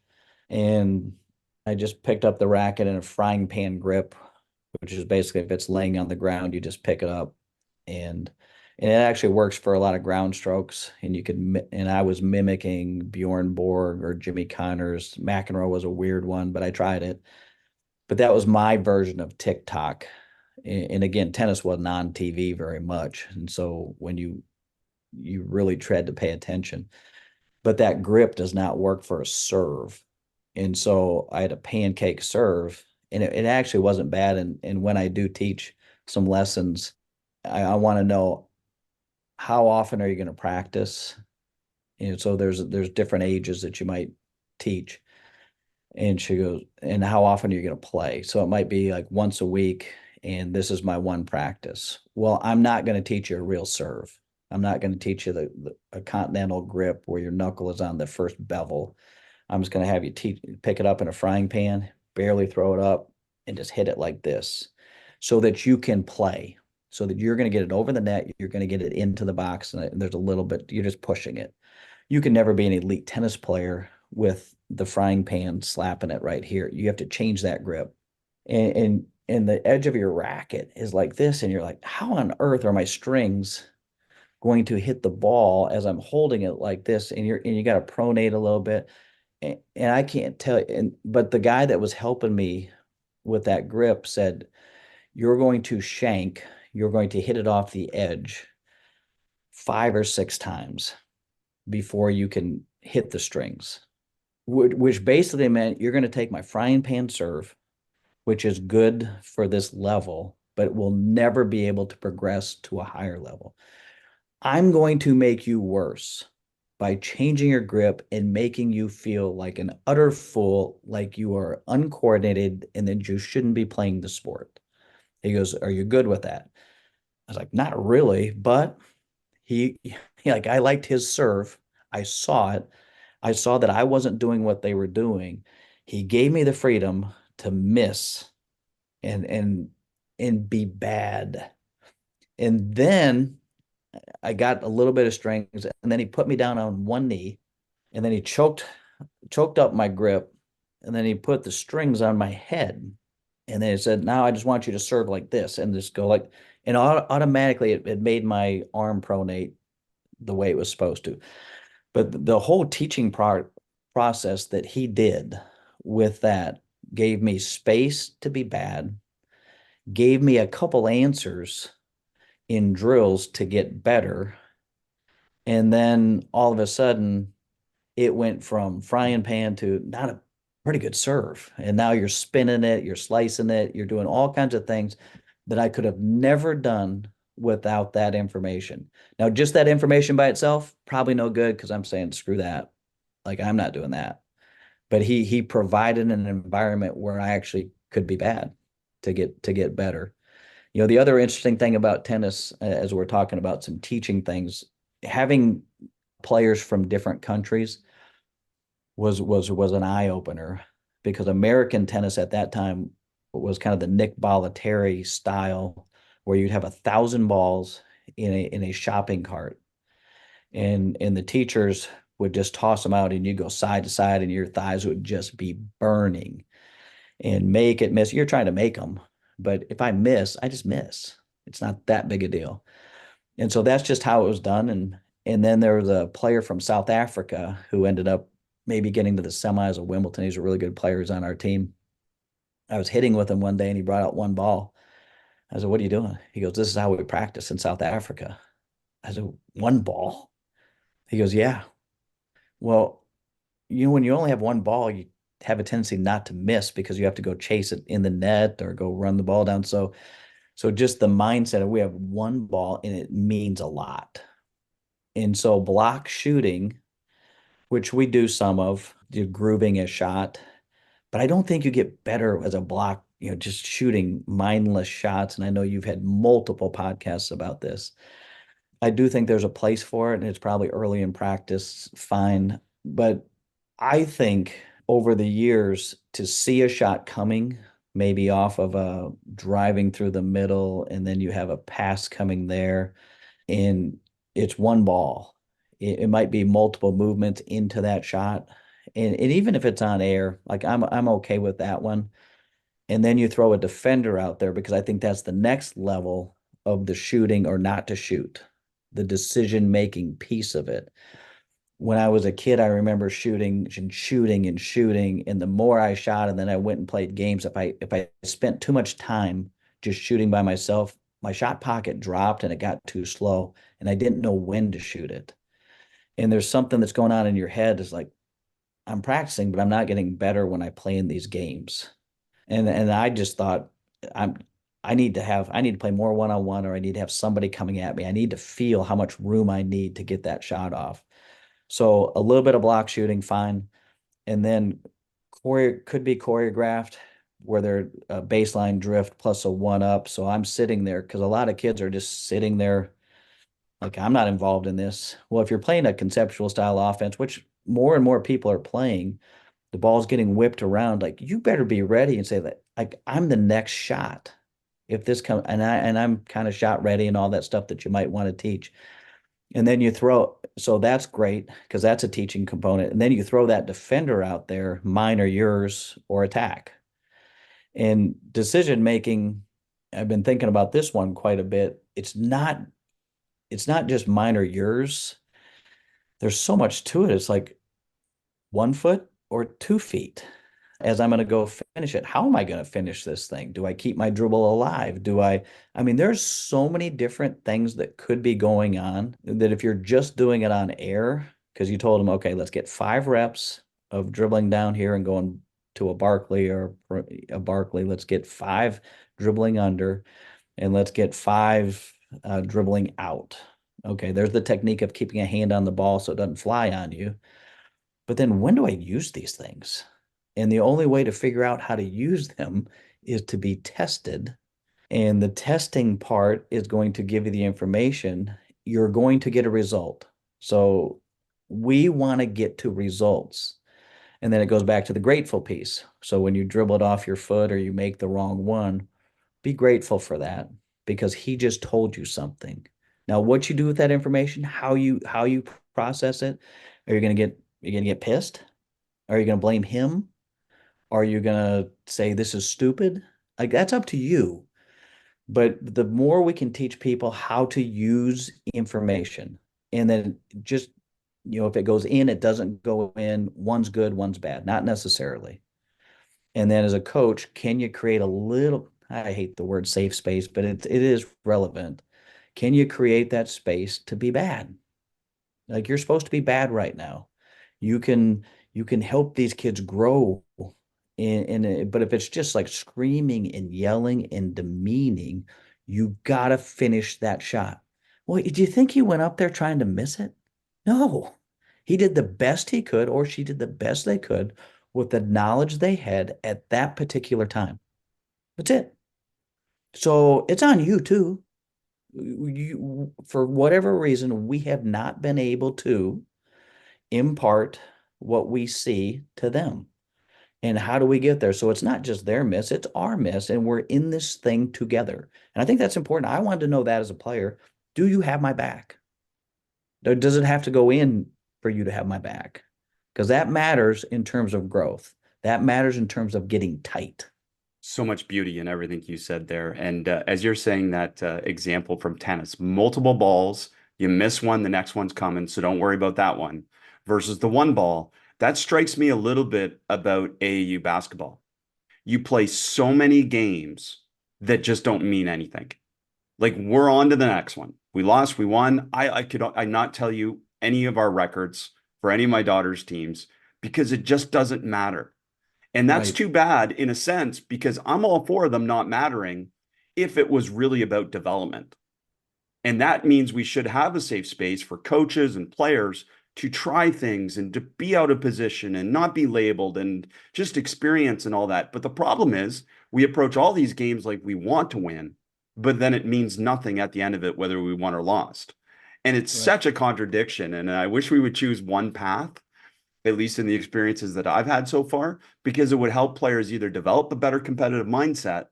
Speaker 2: and I just picked up the racket in a frying pan grip, which is basically if it's laying on the ground, you just pick it up and and it actually works for a lot of ground strokes. And you could and I was mimicking Bjorn Borg or Jimmy Connors. McEnroe was a weird one, but I tried it. But that was my version of TikTok. And again, tennis wasn't on TV very much, and so when you really tread to pay attention. But that grip does not work for a serve. And so I had a pancake serve, and it actually wasn't bad. And when I do teach some lessons, I want to know how often are you going to practice? And so there's different ages that you might teach. And she goes, and how often are you going to play? So it might be like once a week, and this is my one practice. Well, I'm not going to teach you a real serve. I'm not going to teach you a continental grip where your knuckle is on the first bevel. I'm just going to have you pick it up in a frying pan, barely throw it up, and just hit it like this so that you can play, so that you're going to get it over the net. You're going to get it into the box, and there's a little bit, you're just pushing it. You can never be an elite tennis player with the frying pan slapping it right here. You have to change that grip. And the edge of your racket is like this, and you're like, how on earth are my strings going to hit the ball as I'm holding it like this? And you got to pronate a little bit. And I can't tell you, but the guy that was helping me with that grip said, you're going to shank, you're going to hit it off the edge 5 or 6 times before you can hit the strings, which basically meant you're going to take my frying pan serve, which is good for this level, but will never be able to progress to a higher level. I'm going to make you worse by changing your grip and making you feel like an utter fool, like you are uncoordinated and that you shouldn't be playing the sport. He goes, are you good with that? I was like, not really, but he like I liked his serve. I saw it. I saw that I wasn't doing what they were doing. He gave me the freedom to miss and and be bad. And then I got a little bit of strings, and then he put me down on one knee, and then he choked up my grip, and then he put the strings on my head, and then he said, "Now I just want you to serve like this, and just go like," and automatically it made my arm pronate the way it was supposed to. But the whole teaching process that he did with that gave me space to be bad, gave me a couple answers in drills to get better. And then all of a sudden, it went from frying pan to not a pretty good serve. And now you're spinning it, you're slicing it, you're doing all kinds of things that I could have never done without that information. Now, just that information by itself, probably no good because I'm saying screw that. Like I'm not doing that. But he provided an environment where I actually could be bad to get better. The other interesting thing about tennis, as we're talking about some teaching things, having players from different countries was an eye opener, because American tennis at that time was kind of the Nick Bollettieri style, where you'd have 1,000 balls in a shopping cart, and the teachers would just toss them out, and you go side to side, and your thighs would just be burning, and make it miss. You're trying to make them, but if I miss, I just miss. It's not that big a deal. And so that's just how it was done. And then there was a player from South Africa who ended up maybe getting to the semis of Wimbledon. He's a really good player. He's on our team. I was hitting with him one day, and he brought out one ball. I said, "What are you doing?" He goes, "This is how we practice in South Africa." I said, "One ball?" He goes, "Yeah." Well, when you only have one ball, you have a tendency not to miss because you have to go chase it in the net or go run the ball down. So just the mindset of, we have one ball and it means a lot. And so block shooting, which we do some of, grooving a shot, but I don't think you get better as a block, just shooting mindless shots. And I know you've had multiple podcasts about this. I do think there's a place for it, and it's probably early in practice, fine. But I think over the years, to see a shot coming, maybe off of a driving through the middle, and then you have a pass coming there, and it's one ball. It might be multiple movements into that shot. And even if it's on air, like I'm okay with that one. And then you throw a defender out there, because I think that's the next level of the shooting or not to shoot, the decision-making piece of it. When I was a kid, I remember shooting and shooting and shooting. And the more I shot, and then I went and played games, if I spent too much time just shooting by myself, my shot pocket dropped and it got too slow, and I didn't know when to shoot it. And there's something that's going on in your head. Is like, I'm practicing, but I'm not getting better when I play in these games. And I just thought, I'm I need to play more one-on-one, or I need to have somebody coming at me. I need to feel how much room I need to get that shot off. So a little bit of block shooting, fine. And then could be choreographed, where they're a baseline drift plus a one up. So I'm sitting there, because a lot of kids are just sitting there like, I'm not involved in this. Well, if you're playing a conceptual style offense, which more and more people are playing, the ball's getting whipped around. Like, you better be ready and say that, like, I'm the next shot. If this comes, I'm kind of shot ready and all that stuff that you might want to teach. And then you throw, so that's great, because that's a teaching component. And then you throw that defender out there, mine or yours, or attack. And decision making, I've been thinking about this one quite a bit. It's not just mine or yours. There's so much to it. It's like 1 foot or 2 feet. As I'm going to go finish it, how am I going to finish this thing? Do I keep my dribble alive? I mean, there's so many different things that could be going on, that if you're just doing it on air, because you told them, okay, let's get 5 reps of dribbling down here and going to a Barkley or a Barkley. Let's get 5 dribbling under, and let's get 5 dribbling out. Okay, there's the technique of keeping a hand on the ball so it doesn't fly on you. But then, when do I use these things? And the only way to figure out how to use them is to be tested. And the testing part is going to give you the information. You're going to get a result. So we want to get to results. And then it goes back to the grateful piece. So when you dribble it off your foot, or you make the wrong one, be grateful for that, because he just told you something. Now, what you do with that information, how you process it, are you gonna get pissed? Are you gonna blame him? Are you gonna say this is stupid? Like, that's up to you. But the more we can teach people how to use information, and then just, if it goes in, it doesn't go in, one's good, one's bad, not necessarily. And then as a coach, can you create a little, I hate the word safe space, but it is relevant. Can you create that space to be bad? Like, you're supposed to be bad right now. You can you can help these kids grow but if it's just like screaming and yelling and demeaning, you gotta finish that shot. Well, do you think he went up there trying to miss it? No. He did the best he could, or she did the best they could, with the knowledge they had at that particular time. That's it. So it's on you too. You, for whatever reason, we have not been able to impart what we see to them. And how do we get there? So it's not just their miss, it's our miss, and we're in this thing together. And I think that's important. I wanted to know that as a player. Do you have my back? Or does it have to go in for you to have my back? Because that matters in terms of growth. That matters in terms of getting tight.
Speaker 1: So much beauty in everything you said there. And as you're saying that example from tennis, multiple balls, you miss one, the next one's coming, so don't worry about that one, versus the one ball. That strikes me a little bit about AAU basketball. You play so many games that just don't mean anything. Like we're on to the next one. We lost, we won. I not tell you any of our records for any of my daughter's teams because it just doesn't matter. And that's
Speaker 2: Right.
Speaker 1: too bad in a sense because I'm all for them not mattering if it was really about development. And that means we should have a safe space for coaches and players to try things and to be out of position and not be labeled and just experience and all that. But the problem is we approach all these games like we want to win, but then it means nothing at the end of it, whether we won or lost. And it's
Speaker 2: Right.
Speaker 1: such a contradiction. And I wish we would choose one path, at least in the experiences that I've had so far, because it would help players either develop a better competitive mindset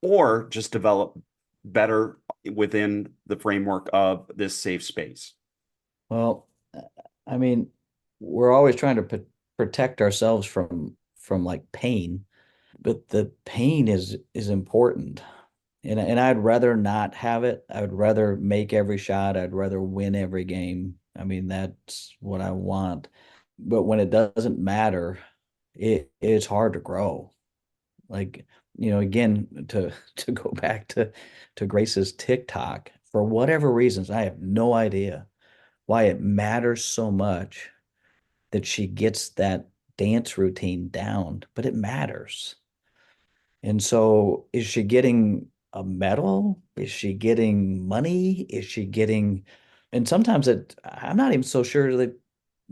Speaker 1: or just develop better within the framework of this safe space.
Speaker 2: Well, I mean, we're always trying to protect ourselves from like pain, but the pain is important. And I'd rather not have it. I would rather make every shot. I'd rather win every game. I mean, that's what I want. But when it doesn't matter, it's hard to grow. Like, again, to go back to Grace's TikTok, for whatever reasons, I have no idea why it matters so much that she gets that dance routine down, but it matters. And so is she getting a medal? Is she getting money? Is she getting, and sometimes I'm not even so sure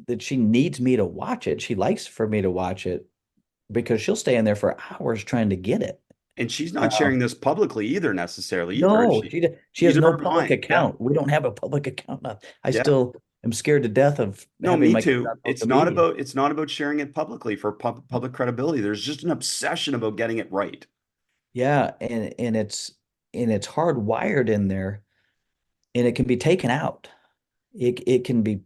Speaker 2: that she needs me to watch it. She likes for me to watch it because she'll stay in there for hours trying to get it.
Speaker 1: And she's not
Speaker 2: Uh,
Speaker 1: sharing this publicly either necessarily either, is
Speaker 2: no,
Speaker 1: she?
Speaker 2: she has
Speaker 1: Neither
Speaker 2: no
Speaker 1: am
Speaker 2: public
Speaker 1: I. Yeah.
Speaker 2: account. We don't have a public account. I
Speaker 1: Yeah.
Speaker 2: still am scared to death of
Speaker 1: No,
Speaker 2: having
Speaker 1: me
Speaker 2: my kids
Speaker 1: too.
Speaker 2: on social media.
Speaker 1: It's not about sharing it publicly for public credibility. There's just an obsession about getting it right.
Speaker 2: Yeah, and it's hardwired in there, and it can be taken out. It can be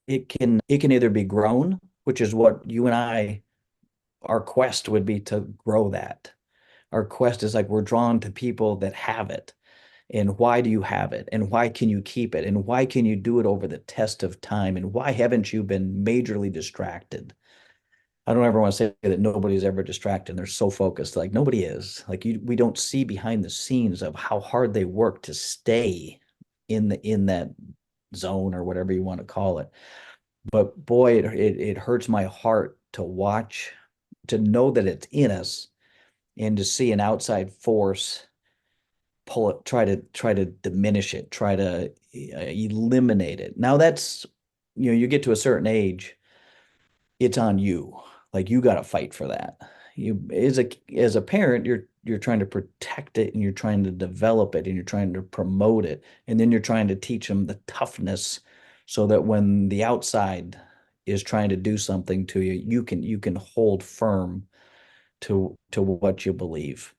Speaker 2: it can either be grown, which is what you and I, our quest would be to grow that. Our quest is like we're drawn to people that have it. And why do you have it? And why can you keep it? And why can you do it over the test of time? And why haven't you been majorly distracted? I don't ever want to say that nobody's ever distracted. They're so focused. Like nobody is. Like we don't see behind the scenes of how hard they work to stay in that zone or whatever you want to call it. But boy, it hurts my heart to watch, to know that it's in us, and to see an outside force pull it, try to diminish it, try to eliminate it. Now that's, you get to a certain age, it's on you. Like you got to fight for that. You as a parent, you're trying to protect it and you're trying to develop it and you're trying to promote it and then you're trying to teach them the toughness so that when the outside is trying to do something to you, you can hold firm to what you believe.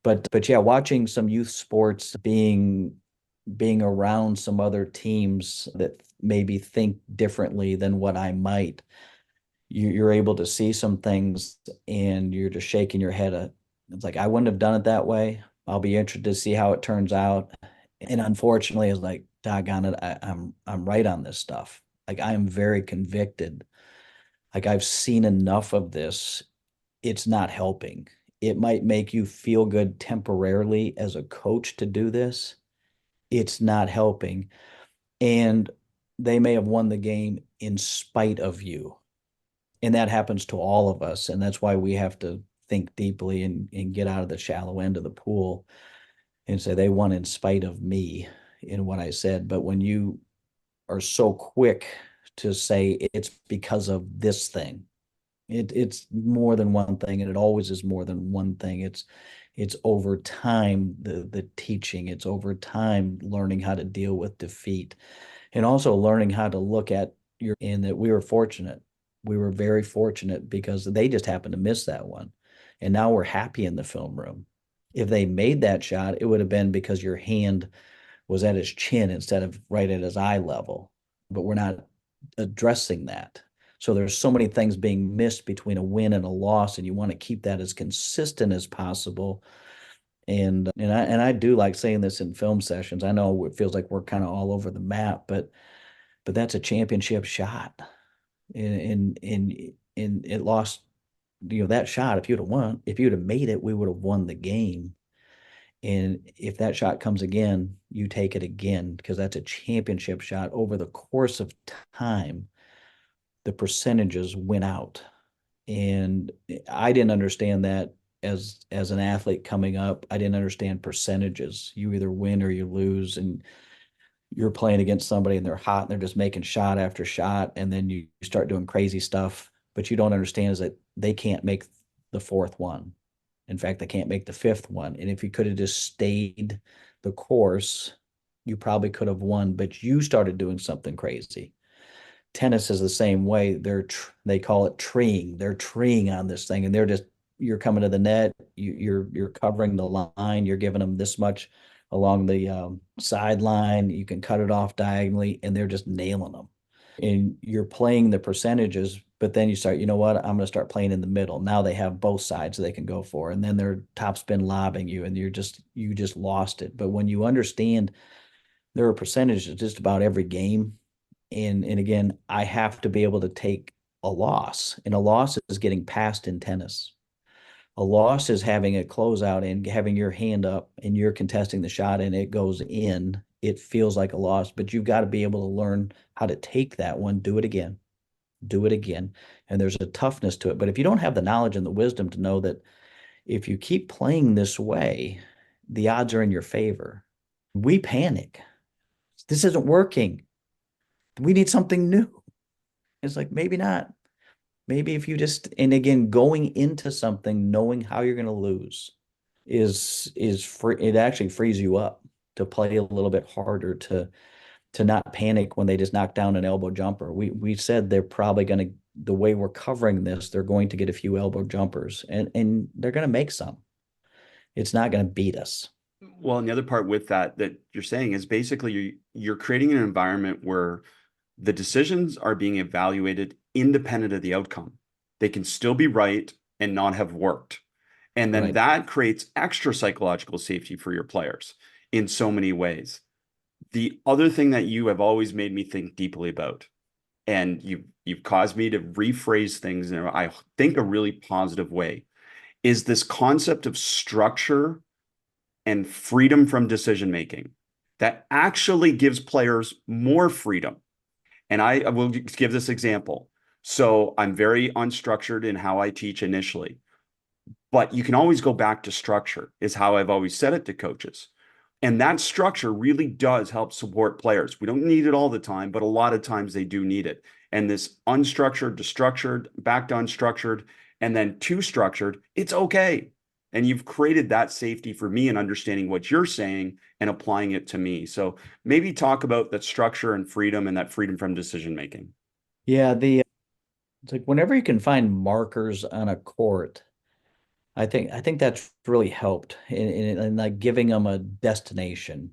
Speaker 2: But yeah, watching some youth sports, being around some other teams that maybe think differently than what I might, you're able to see some things and you're just shaking your head. It's like I wouldn't have done it that way. I'll be interested to see how it turns out. And unfortunately, it's like, doggone it, I'm right on this stuff. Like I am very convicted. Like I've seen enough of this. It's not helping. It might make you feel good temporarily as a coach to do this. It's not helping. And they may have won the game in spite of you. And that happens to all of us. And that's why we have to think deeply and get out of the shallow end of the pool and say they won in spite of me in what I said. But when you are so quick to say it's because of this thing, it's more than one thing, and it always is more than one thing. It's over time, the teaching, it's over time learning how to deal with defeat, and also learning how to look at in that we were fortunate. We were very fortunate because they just happened to miss that one. And now we're happy in the film room. If they made that shot, it would have been because your hand was at his chin instead of right at his eye level. But we're not addressing that. So there's so many things being missed between a win and a loss, and you want to keep that as consistent as possible. And I do like saying this in film sessions. I know it feels like we're kind of all over the map, but that's a championship shot. And it lost, that shot. If you'd have made it, we would have won the game. And if that shot comes again, you take it again because that's a championship shot. Over the course of time, the percentages went out. And I didn't understand that as an athlete coming up. I didn't understand percentages. You either win or you lose, and you're playing against somebody and they're hot and they're just making shot after shot, and then you start doing crazy stuff. But you don't understand is that they can't make the fourth one. In fact, they can't make the fifth one. And if you could have just stayed the course, you probably could have won, but you started doing something crazy. Tennis is the same way. They call it treeing. They're treeing on this thing, and you're coming to the net. You're covering the line. You're giving them this much along the sideline. You can cut it off diagonally, and they're just nailing them. And you're playing the percentages, but then you start, you know what? I'm going to start playing in the middle. Now they have both sides they can go for, and then they're topspin lobbing you, and you just lost it. But when you understand there are percentages just about every game, and again, I have to be able to take a loss, and a loss is getting passed in tennis. A loss is having a closeout and having your hand up and you're contesting the shot and it goes in. It feels like a loss, but you've got to be able to learn how to take that one, do it again, do it again. And there's a toughness to it. But if you don't have the knowledge and the wisdom to know that if you keep playing this way, the odds are in your favor, we panic. This isn't working. We need something new. It's like, maybe not. Maybe if you just, and again, going into something, knowing how you're going to lose is free. It actually frees you up to play a little bit harder, to not panic when they just knock down an elbow jumper. We said they're probably going to, the way we're covering this, they're going to get a few elbow jumpers, and they're going to make some. It's not going to beat us.
Speaker 1: Well, and the other part with that you're saying is basically you're creating an environment where the decisions are being evaluated independent of the outcome. They can still be right and not have worked. And then
Speaker 2: Right.
Speaker 1: that creates extra psychological safety for your players in so many ways. The other thing that you have always made me think deeply about, and you've caused me to rephrase things in, I think, a really positive way, is this concept of structure and freedom from decision making that actually gives players more freedom. And I will give this example. So I'm very unstructured in how I teach initially, but you can always go back to structure, is how I've always said it to coaches. And that structure really does help support players. We don't need it all the time, but a lot of times they do need it. And this unstructured to structured, back to unstructured, and then to structured, it's okay. And you've created that safety for me in understanding what you're saying and applying it to me. So maybe talk about that structure and freedom, and that freedom from decision making.
Speaker 2: Yeah, it's like whenever you can find markers on a court, I think that's really helped in like giving them a destination.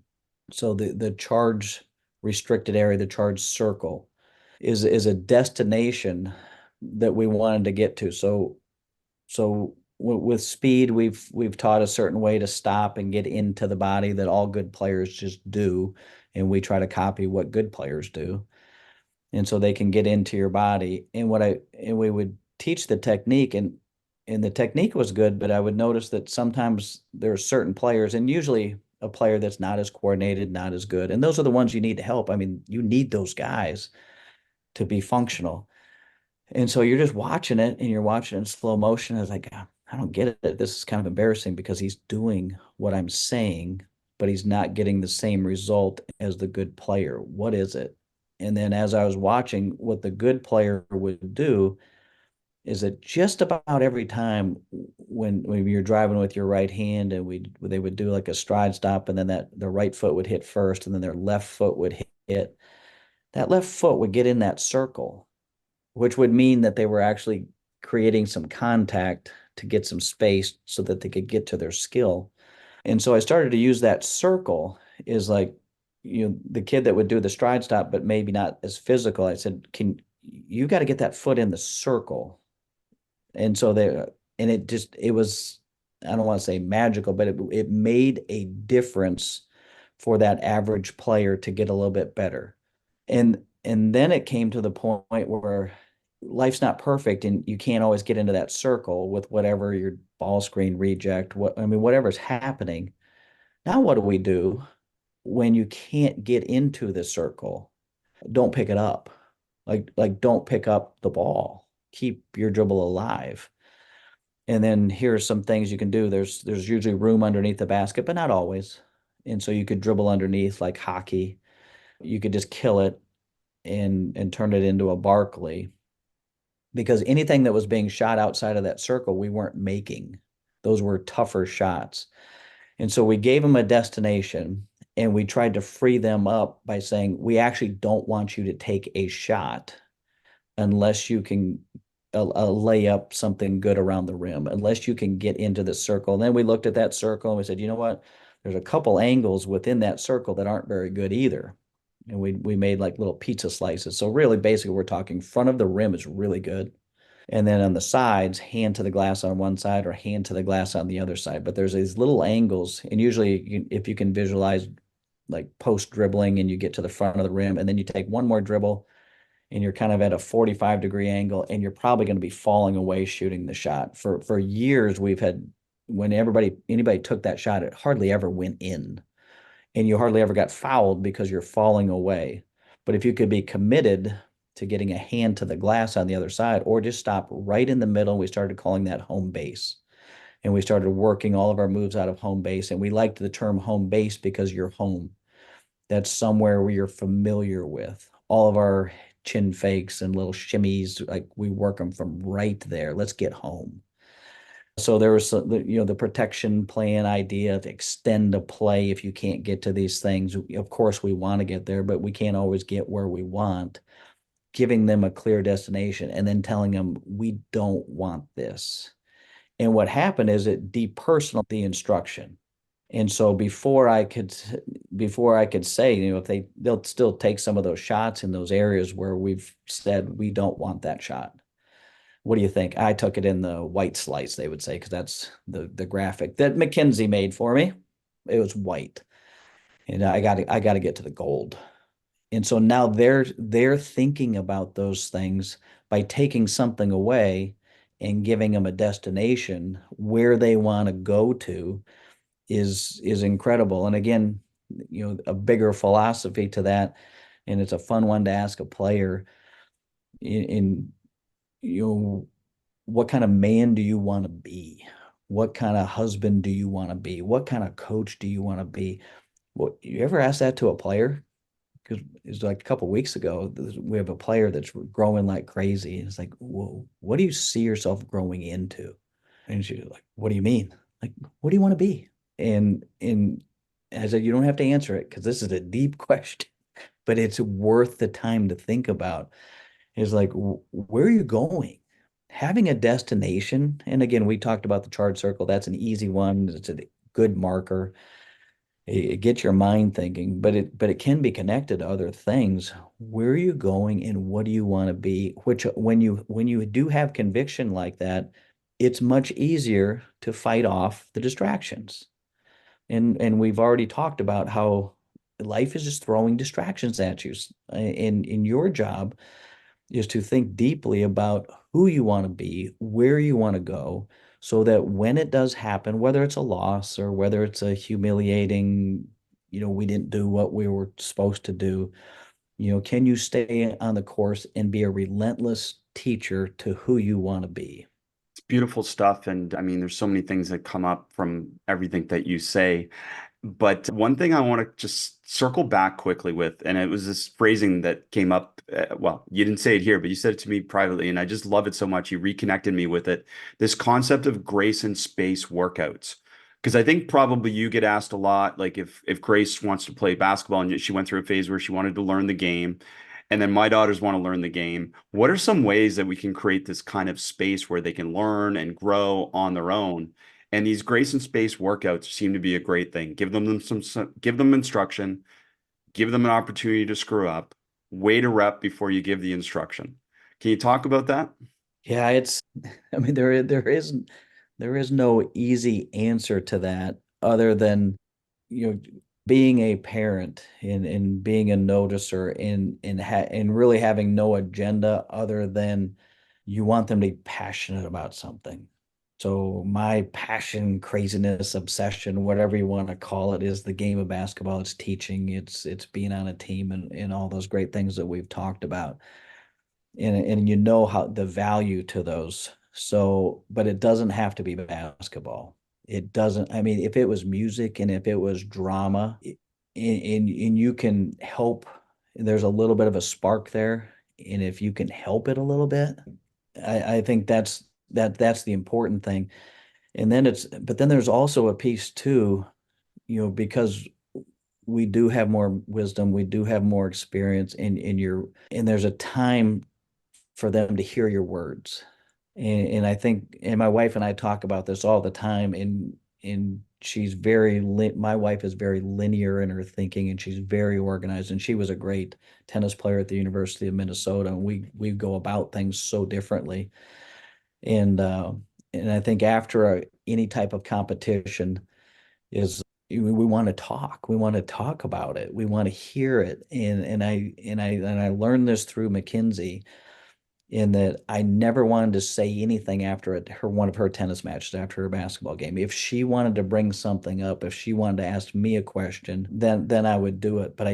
Speaker 2: So the charge restricted area, the charge circle, is a destination that we wanted to get to. So with speed, we've taught a certain way to stop and get into the body that all good players just do, and we try to copy what good players do, and so they can get into your body. And we would teach the technique, and the technique was good, but I would notice that sometimes there are certain players, and usually a player that's not as coordinated, not as good, and those are the ones you need to help. I mean, you need those guys to be functional. And so you're just watching it, and you're watching it in slow motion. I was like, I don't get it. This is kind of embarrassing because he's doing what I'm saying, but he's not getting the same result as the good player. What is it? And then as I was watching what the good player would do, is that just about every time when you're driving with your right hand and they would do like a stride stop, and then that their right foot would hit first and then their left foot would hit, that left foot would get in that circle, which would mean that they were actually creating some contact to get some space so that they could get to their skill. And so I started to use that circle is like, the kid that would do the stride stop, but maybe not as physical. I said, you got to get that foot in the circle. And so and it was, I don't want to say magical, but it made a difference for that average player to get a little bit better. And then it came to the point where life's not perfect and you can't always get into that circle with whatever your ball screen reject, whatever's happening. Now what do we do when you can't get into the circle? Don't pick it up. Like don't pick up the ball. Keep your dribble alive. And then here's some things you can do. There's usually room underneath the basket, but not always. And so you could dribble underneath like hockey. You could just kill it and turn it into a Barkley, because anything that was being shot outside of that circle, we weren't making. Those were tougher shots. And so we gave them a destination and we tried to free them up by saying, we actually don't want you to take a shot unless you can lay up something good around the rim, unless you can get into the circle. And then we looked at that circle and we said, you know what? There's a couple angles within that circle that aren't very good either. And we made like little pizza slices. So really, basically, we're talking front of the rim is really good. And then on the sides, hand to the glass on one side or hand to the glass on the other side. But there's these little angles. And usually, if you can visualize like post dribbling and you get to the front of the rim, and then you take one more dribble and you're kind of at a 45-degree angle, and you're probably going to be falling away shooting the shot. For years, we've had, when anybody took that shot, it hardly ever went in, and you hardly ever got fouled because you're falling away. But if you could be committed to getting a hand to the glass on the other side, or just stop right in the middle, we started calling that home base. And we started working all of our moves out of home base. And we liked the term home base because you're home. That's somewhere where you're familiar with. All of our chin fakes and little shimmies, like we work them from right there. Let's get home. So there was the protection plan idea to extend a play if you can't get to these things. Of course, we want to get there, but we can't always get where we want. Giving them a clear destination and then telling them we don't want this. And what happened is it depersonalized the instruction. And so before I could say, if they'll still take some of those shots in those areas where we've said we don't want that shot. What do you think? I took it in the white slice, they would say, because that's the graphic that McKinsey made for me. It was white. And I got to get to the gold. And so now they're thinking about those things by taking something away and giving them a destination where they want to go to is incredible. And again, a bigger philosophy to that, and it's a fun one to ask a player in what kind of man do you want to be? What kind of husband do you want to be? What kind of coach do you want to be? What you ever ask that to a player? Because it's like a couple of weeks ago, we have a player that's growing like crazy. And it's like, whoa, what do you see yourself growing into? And she's like, what do you mean? Like, what do you want to be? And I said, you don't have to answer it because this is a deep question, but it's worth the time to think about. Is like, where are you going? Having a destination. And again, we talked about the charge circle. That's an easy one. It's a good marker. It gets your mind thinking, but it can be connected to other things. Where are you going and what do you want to be? Which when you do have conviction like that, it's much easier to fight off the distractions. And we've already talked about how life is just throwing distractions at you. In your job is to think deeply about who you want to be, where you want to go, so that when it does happen, whether it's a loss or whether it's a humiliating, we didn't do what we were supposed to do, can you stay on the course and be a relentless teacher to who you want to be?
Speaker 1: It's beautiful stuff. And I mean, there's so many things that come up from everything that you say. But one thing I want to just circle back quickly with, and it was this phrasing that came up. Well, you didn't say it here, but you said it to me privately, and I just love it so much. You reconnected me with it. This concept of grace and space workouts. Because I think probably you get asked a lot, like if Grace wants to play basketball and she went through a phase where she wanted to learn the game, and then my daughters want to learn the game. What are some ways that we can create this kind of space where they can learn and grow on their own? And these grace and space workouts seem to be a great thing. Give them instruction, give them an opportunity to screw up, wait a rep before you give the instruction. Can you talk about that?
Speaker 2: Yeah, it's I mean there is no easy answer to that other than you know being a parent and being a noticer and really having no agenda other than you want them to be passionate about something. So my passion, craziness, obsession, whatever you want to call it, is the game of basketball. It's teaching, it's being on a team and all those great things that we've talked about. And you know how the value to those. So, but it doesn't have to be basketball. It doesn't, I mean, if it was music and if it was drama, and you can help, there's a little bit of a spark there. And if you can help it a little bit, I think that's the important thing. And then but then there's also a piece too, because we do have more wisdom, we do have more experience and there's a time for them to hear your words. And I think, and my wife and I talk about this all the time. And my wife is very linear in her thinking, and she's very organized. And she was a great tennis player at the University of Minnesota. And we go about things so differently. And and I think after any type of competition is we want to talk. We want to talk about it. We want to hear it. And I learned this through McKinsey in that I never wanted to say anything after one of her tennis matches after her basketball game. If she wanted to bring something up, if she wanted to ask me a question, then I would do it. But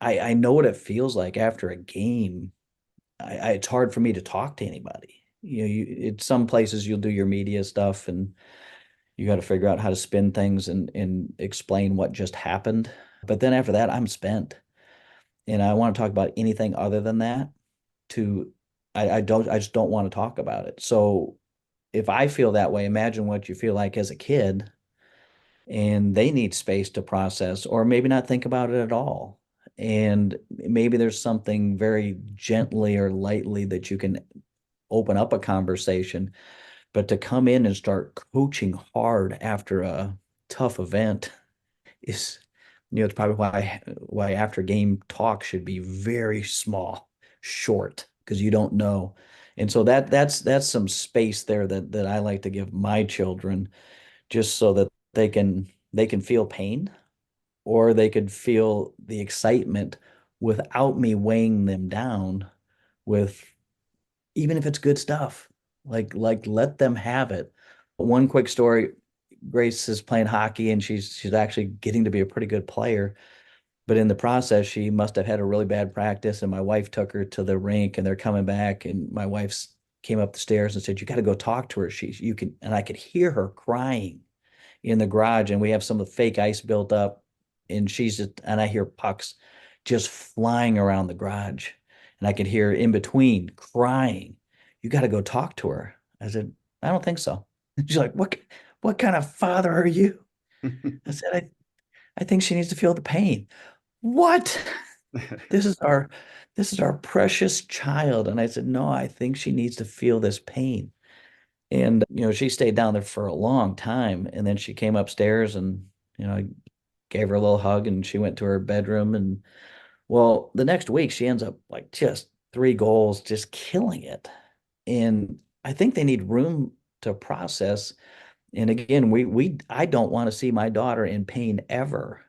Speaker 2: I know what it feels like after a game. It's hard for me to talk to anybody. In some places you'll do your media stuff and you got to figure out how to spin things and explain what just happened. But then after that, I'm spent, and I want to talk about anything other than that to I just don't want to talk about it. So if I feel that way, imagine what you feel like as a kid and they need space to process or maybe not think about it at all. And maybe there's something very gently or lightly that you can open up a conversation, but to come in and start coaching hard after a tough event is, it's probably why after game talk should be very small, short, because you don't know. And so that's some space there that I like to give my children, just so that they can feel pain or they could feel the excitement without me weighing them down with, even if it's good stuff. Like let them have it. One quick story, Grace is playing hockey and she's actually getting to be a pretty good player. But in the process, she must have had a really bad practice. And my wife took her to the rink and they're coming back. And my wife came up the stairs and said, "You got to go talk to her. You can," and I could hear her crying in the garage. And we have some of the fake ice built up. And I hear pucks just flying around the garage. And I could hear in between crying. "You got to go talk to her." I said, "I don't think so." She's like, what kind of father are you?" I said, I think she needs to feel the pain. What? This is our precious child. And I said, "No, I think she needs to feel this pain." And she stayed down there for a long time. And then she came upstairs and I gave her a little hug and she went to her bedroom. And well, the next week she ends up like just 3 goals, just killing it. And I think they need room to process. And again, I don't want to see my daughter in pain ever.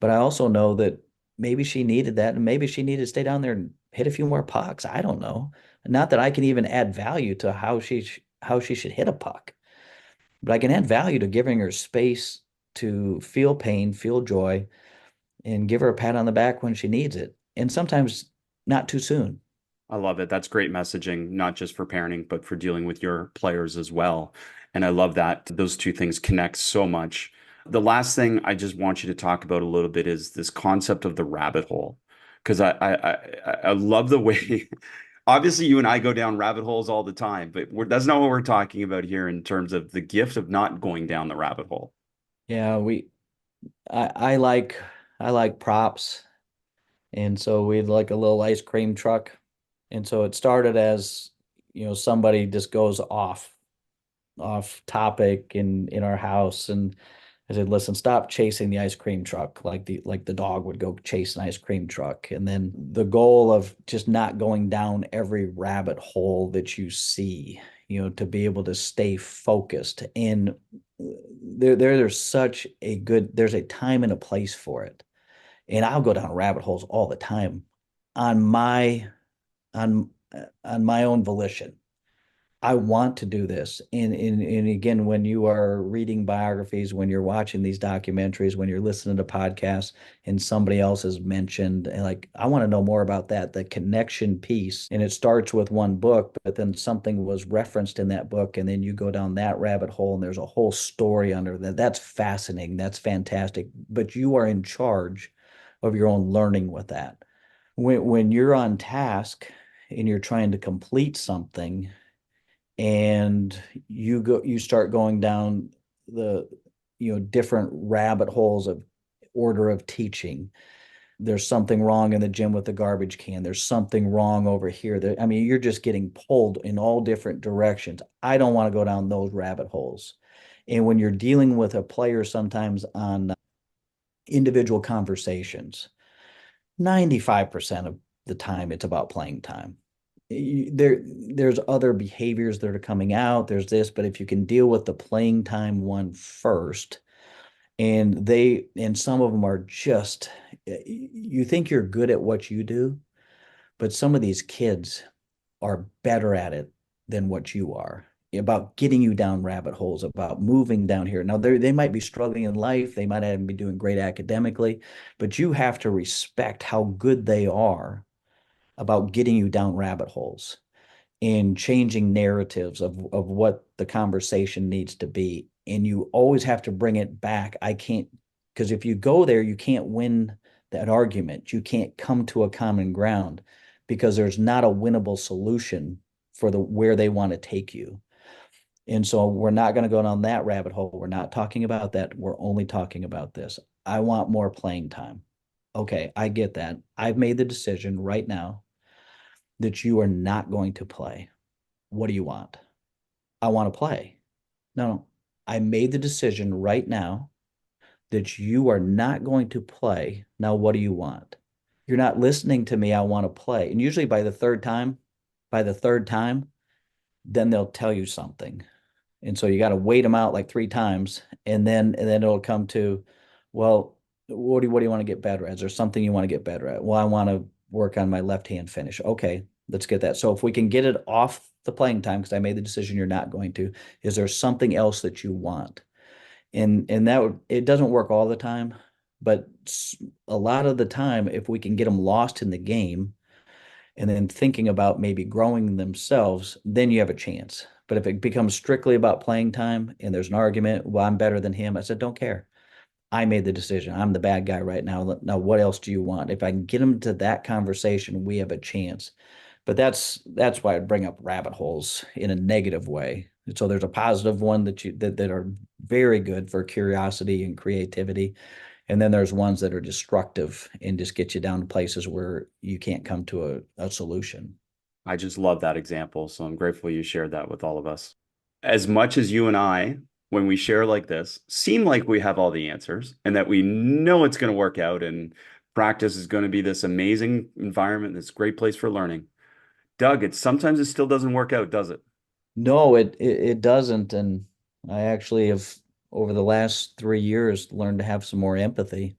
Speaker 2: But I also know that maybe she needed that, and maybe she needed to stay down there and hit a few more pucks. I don't know. Not that I can even add value to how she should hit a puck, but I can add value to giving her space to feel pain, feel joy, and give her a pat on the back when she needs it. And sometimes not too soon.
Speaker 1: I love it. That's great messaging, not just for parenting, but for dealing with your players as well. And I love that those two things connect so much. The last thing I just want you to talk about a little bit is this concept of the rabbit hole. Because I love the way, obviously, you and I go down rabbit holes all the time, but that's not what we're talking about here in terms of the gift of not going down the rabbit hole.
Speaker 2: Yeah, I I like props. And so we'd like a little ice cream truck. And so it started as, somebody just goes off topic in our house. And I said, listen, stop chasing the ice cream truck like the dog would go chase an ice cream truck. And then the goal of just not going down every rabbit hole that you see, to be able to stay focused. And there's a time and a place for it. And I'll go down rabbit holes all the time on my on on my own volition. I want to do this. And again, when you are reading biographies, when you're watching these documentaries, when you're listening to podcasts and somebody else has mentioned, and like, I want to know more about that, the connection piece. And it starts with one book, but then something was referenced in that book. And then you go down that rabbit hole and there's a whole story under that. That's fascinating. That's fantastic. But you are in charge of your own learning with that. When you're on task and you're trying to complete something, and you start going down the different rabbit holes of order of teaching. There's something wrong in the gym with the garbage can. There's something wrong over here. I mean, you're just getting pulled in all different directions. I don't want to go down those rabbit holes. And when you're dealing with a player sometimes on individual conversations, 95% of the time it's about playing time. There's other behaviors that are coming out, there's this, but if you can deal with the playing time one first, and some of them are just, you think you're good at what you do, but some of these kids are better at it than what you are, about getting you down rabbit holes, about moving down here. Now they might be struggling in life, they might not even be doing great academically, but you have to respect how good they are about getting you down rabbit holes and changing narratives of what the conversation needs to be. And you always have to bring it back. I can't, because if you go there, you can't win that argument. You can't come to a common ground because there's not a winnable solution for where they want to take you. And so we're not going to go down that rabbit hole. We're not talking about that. We're only talking about this. I want more playing time. Okay, I get that. I've made the decision right now that you are not going to play. What do you want? I want to play. No, I made the decision right now that you are not going to play. Now, what do you want? You're not listening to me. I want to play. And usually by the third time, then they'll tell you something. And so you got to wait them out like three times. And then it'll come to, well, what do you want to get better at? Is there something you want to get better at? Well, I want to work on my left hand finish. Okay, let's get that. So if we can get it off the playing time, because I made the decision you're not going to, is there something else that you want? And it doesn't work all the time, but a lot of the time, if we can get them lost in the game and then thinking about maybe growing themselves, then you have a chance. But if it becomes strictly about playing time and there's an argument, well, I'm better than him, I said, don't care. I made the decision. I'm the bad guy right now. Now, what else do you want? If I can get them to that conversation, we have a chance. But that's why I bring up rabbit holes in a negative way. So there's a positive one that are very good for curiosity and creativity. And then there's ones that are destructive and just get you down to places where you can't come to a solution.
Speaker 1: I just love that example. So I'm grateful you shared that with all of us. As much as you and I, when we share like this, seem like we have all the answers and that we know it's going to work out and practice is going to be this amazing environment, this great place for learning. Doug, it still doesn't work out, does it?
Speaker 2: No, it doesn't. And I actually have, over the last 3 years, learned to have some more empathy.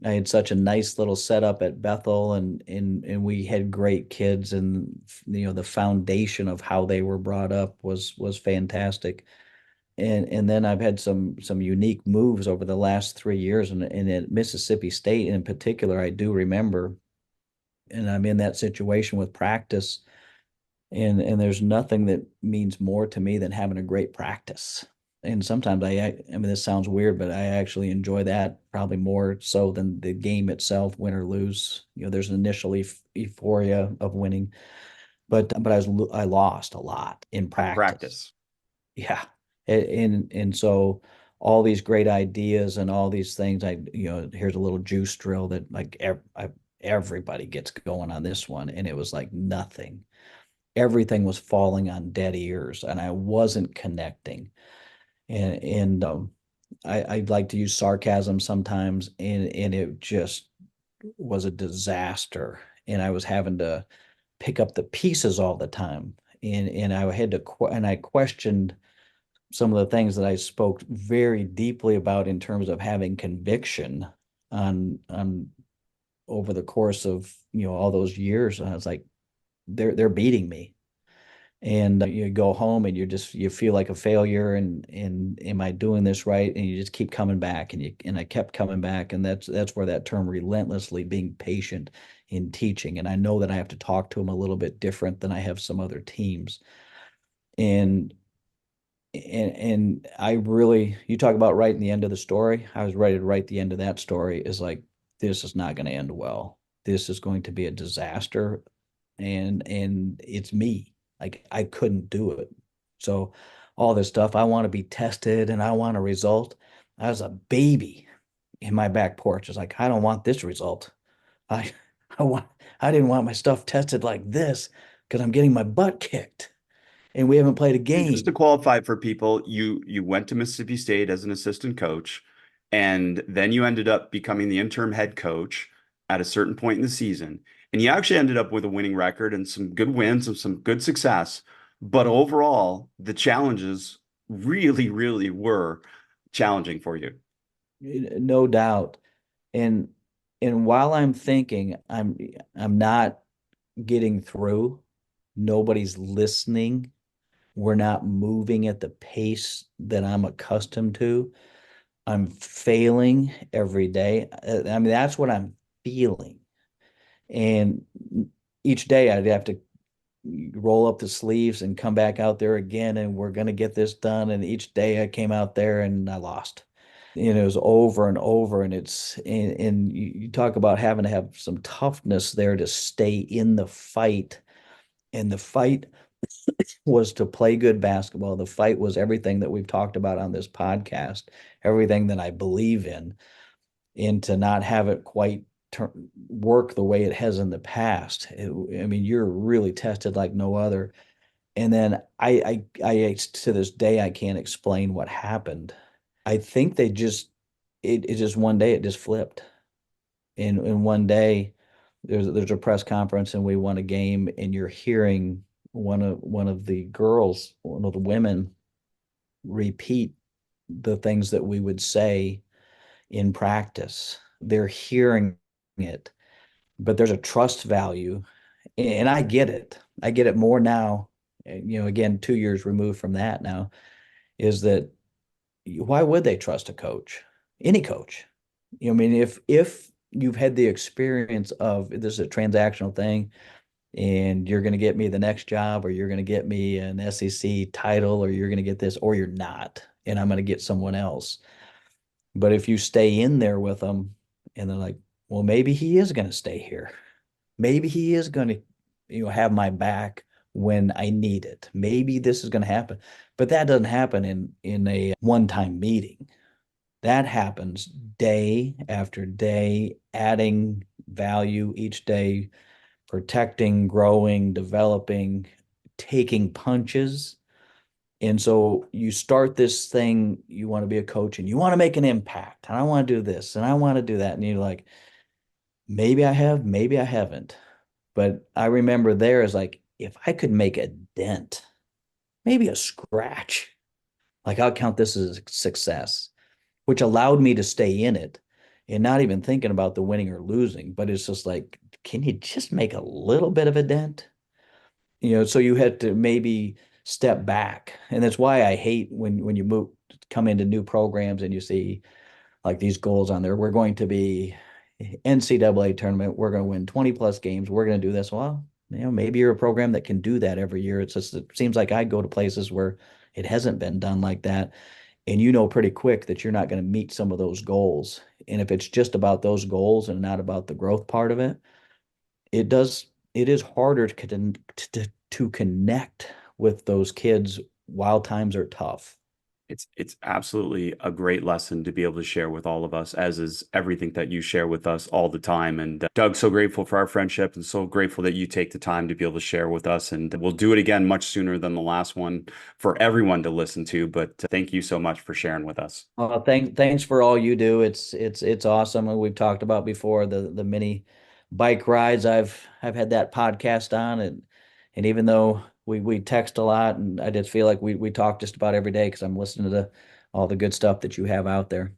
Speaker 2: I had such a nice little setup at Bethel, and we had great kids, and the foundation of how they were brought up was fantastic. And then I've had some unique moves over the last 3 years, and at Mississippi State in particular, I do remember, and I'm in that situation with practice, and there's nothing that means more to me than having a great practice. and sometimes I mean, this sounds weird, but I actually enjoy that probably more so than the game itself, win or lose. There's an initial euphoria of winning, but I lost a lot in
Speaker 1: in
Speaker 2: practice.
Speaker 1: practice.
Speaker 2: Yeah. And so all these great ideas and all these things, here's a little juice drill that like everybody gets going on this one. And it was like nothing. Everything was falling on dead ears and I wasn't connecting. And I like to use sarcasm sometimes, and it just was a disaster. And I was having to pick up the pieces all the time. And I had to, and I questioned some of the things that I spoke very deeply about in terms of having conviction on over the course of all those years. And I was like, they're beating me. And you go home and you feel like a failure, and am I doing this right? And you just keep coming back, and I kept coming back, and that's where that term relentlessly being patient in teaching. And I know that I have to talk to them a little bit different than I have some other teams. And and I really, you talk about writing the end of the story. I was ready to write the end of that story. Is like, this is not going to end well. This is going to be a disaster, and it's me. Like I couldn't do it. So all this stuff, I want to be tested and I want a result. I was a baby in my back porch. It's like, I don't want this result. I I want I didn't want my stuff tested like this because I'm getting my butt kicked and we haven't played a
Speaker 1: And just to
Speaker 2: game.
Speaker 1: qualify for people, you went to Mississippi State as an assistant coach, and then you ended up becoming the interim head coach at a certain point in the season. And you actually ended up with a winning record and some good wins and some good success. But overall, the challenges really, really were challenging for you.
Speaker 2: No doubt. And and while I'm thinking I'm not getting through, nobody's listening. We're not moving at the pace that I'm accustomed to. I'm failing every day. I mean, that's what I'm feeling. And each day I'd have to roll up the sleeves and come back out there again, and we're going to get this done. And each day I came out there and I lost. It was over and over. And you talk about having to have some toughness there to stay in the fight. And the fight was to play good basketball. The fight was everything that we've talked about on this podcast, everything that I believe in, and to not have it quite work the way it has in the past. I mean, you're really tested like no other. And then to this day, I can't explain what happened. I think it just one day it just flipped. And one day there's a press conference and we won a game, and you're hearing one of the girls, one of the women, repeat the things that we would say in practice. They're hearing it, but there's a trust value, and I get it. I get it more now. Again, 2 years removed from that now, is that why would they trust a coach? Any coach. I mean, if you've had the experience of this is a transactional thing, and you're going to get me the next job, or you're going to get me an SEC title, or you're going to get this, or you're not, and I'm going to get someone else. But if you stay in there with them and they're like, well, maybe he is going to stay here. Maybe he is going to, have my back when I need it. Maybe this is going to happen. But that doesn't happen in a one-time meeting. That happens day after day, adding value each day, protecting, growing, developing, taking punches. And so you start this thing, you want to be a coach and you want to make an impact. And I want to do this and I want to do that. And you're like, maybe I have, maybe I haven't. But I remember there is like, if I could make a dent, maybe a scratch, like I'll count this as a success, which allowed me to stay in it and not even thinking about the winning or losing. But it's just like, can you just make a little bit of a dent? So you had to maybe step back. And that's why I hate when you come into new programs and you see like these goals on there. We're going to be NCAA tournament. We're going to win 20 plus games. We're going to do this. Well, maybe you're a program that can do that every year. It seems like I go to places where it hasn't been done like that. and you know pretty quick that you're not going to meet some of those goals. And if it's just about those goals and not about the growth part of it, it is harder to connect with those kids while times are tough.
Speaker 1: It's absolutely a great lesson to be able to share with all of us, as is everything that you share with us all the time. And Doug, so grateful for our friendship and so grateful that you take the time to be able to share with us. And we'll do it again much sooner than the last one for everyone to listen to. But thank you so much for sharing with us.
Speaker 2: Thanks for all you do. It's awesome. And we've talked about before the many bike rides I've had that podcast on, and even though we text a lot, and I just feel like we talk just about every day because I'm listening to all the good stuff that you have out there.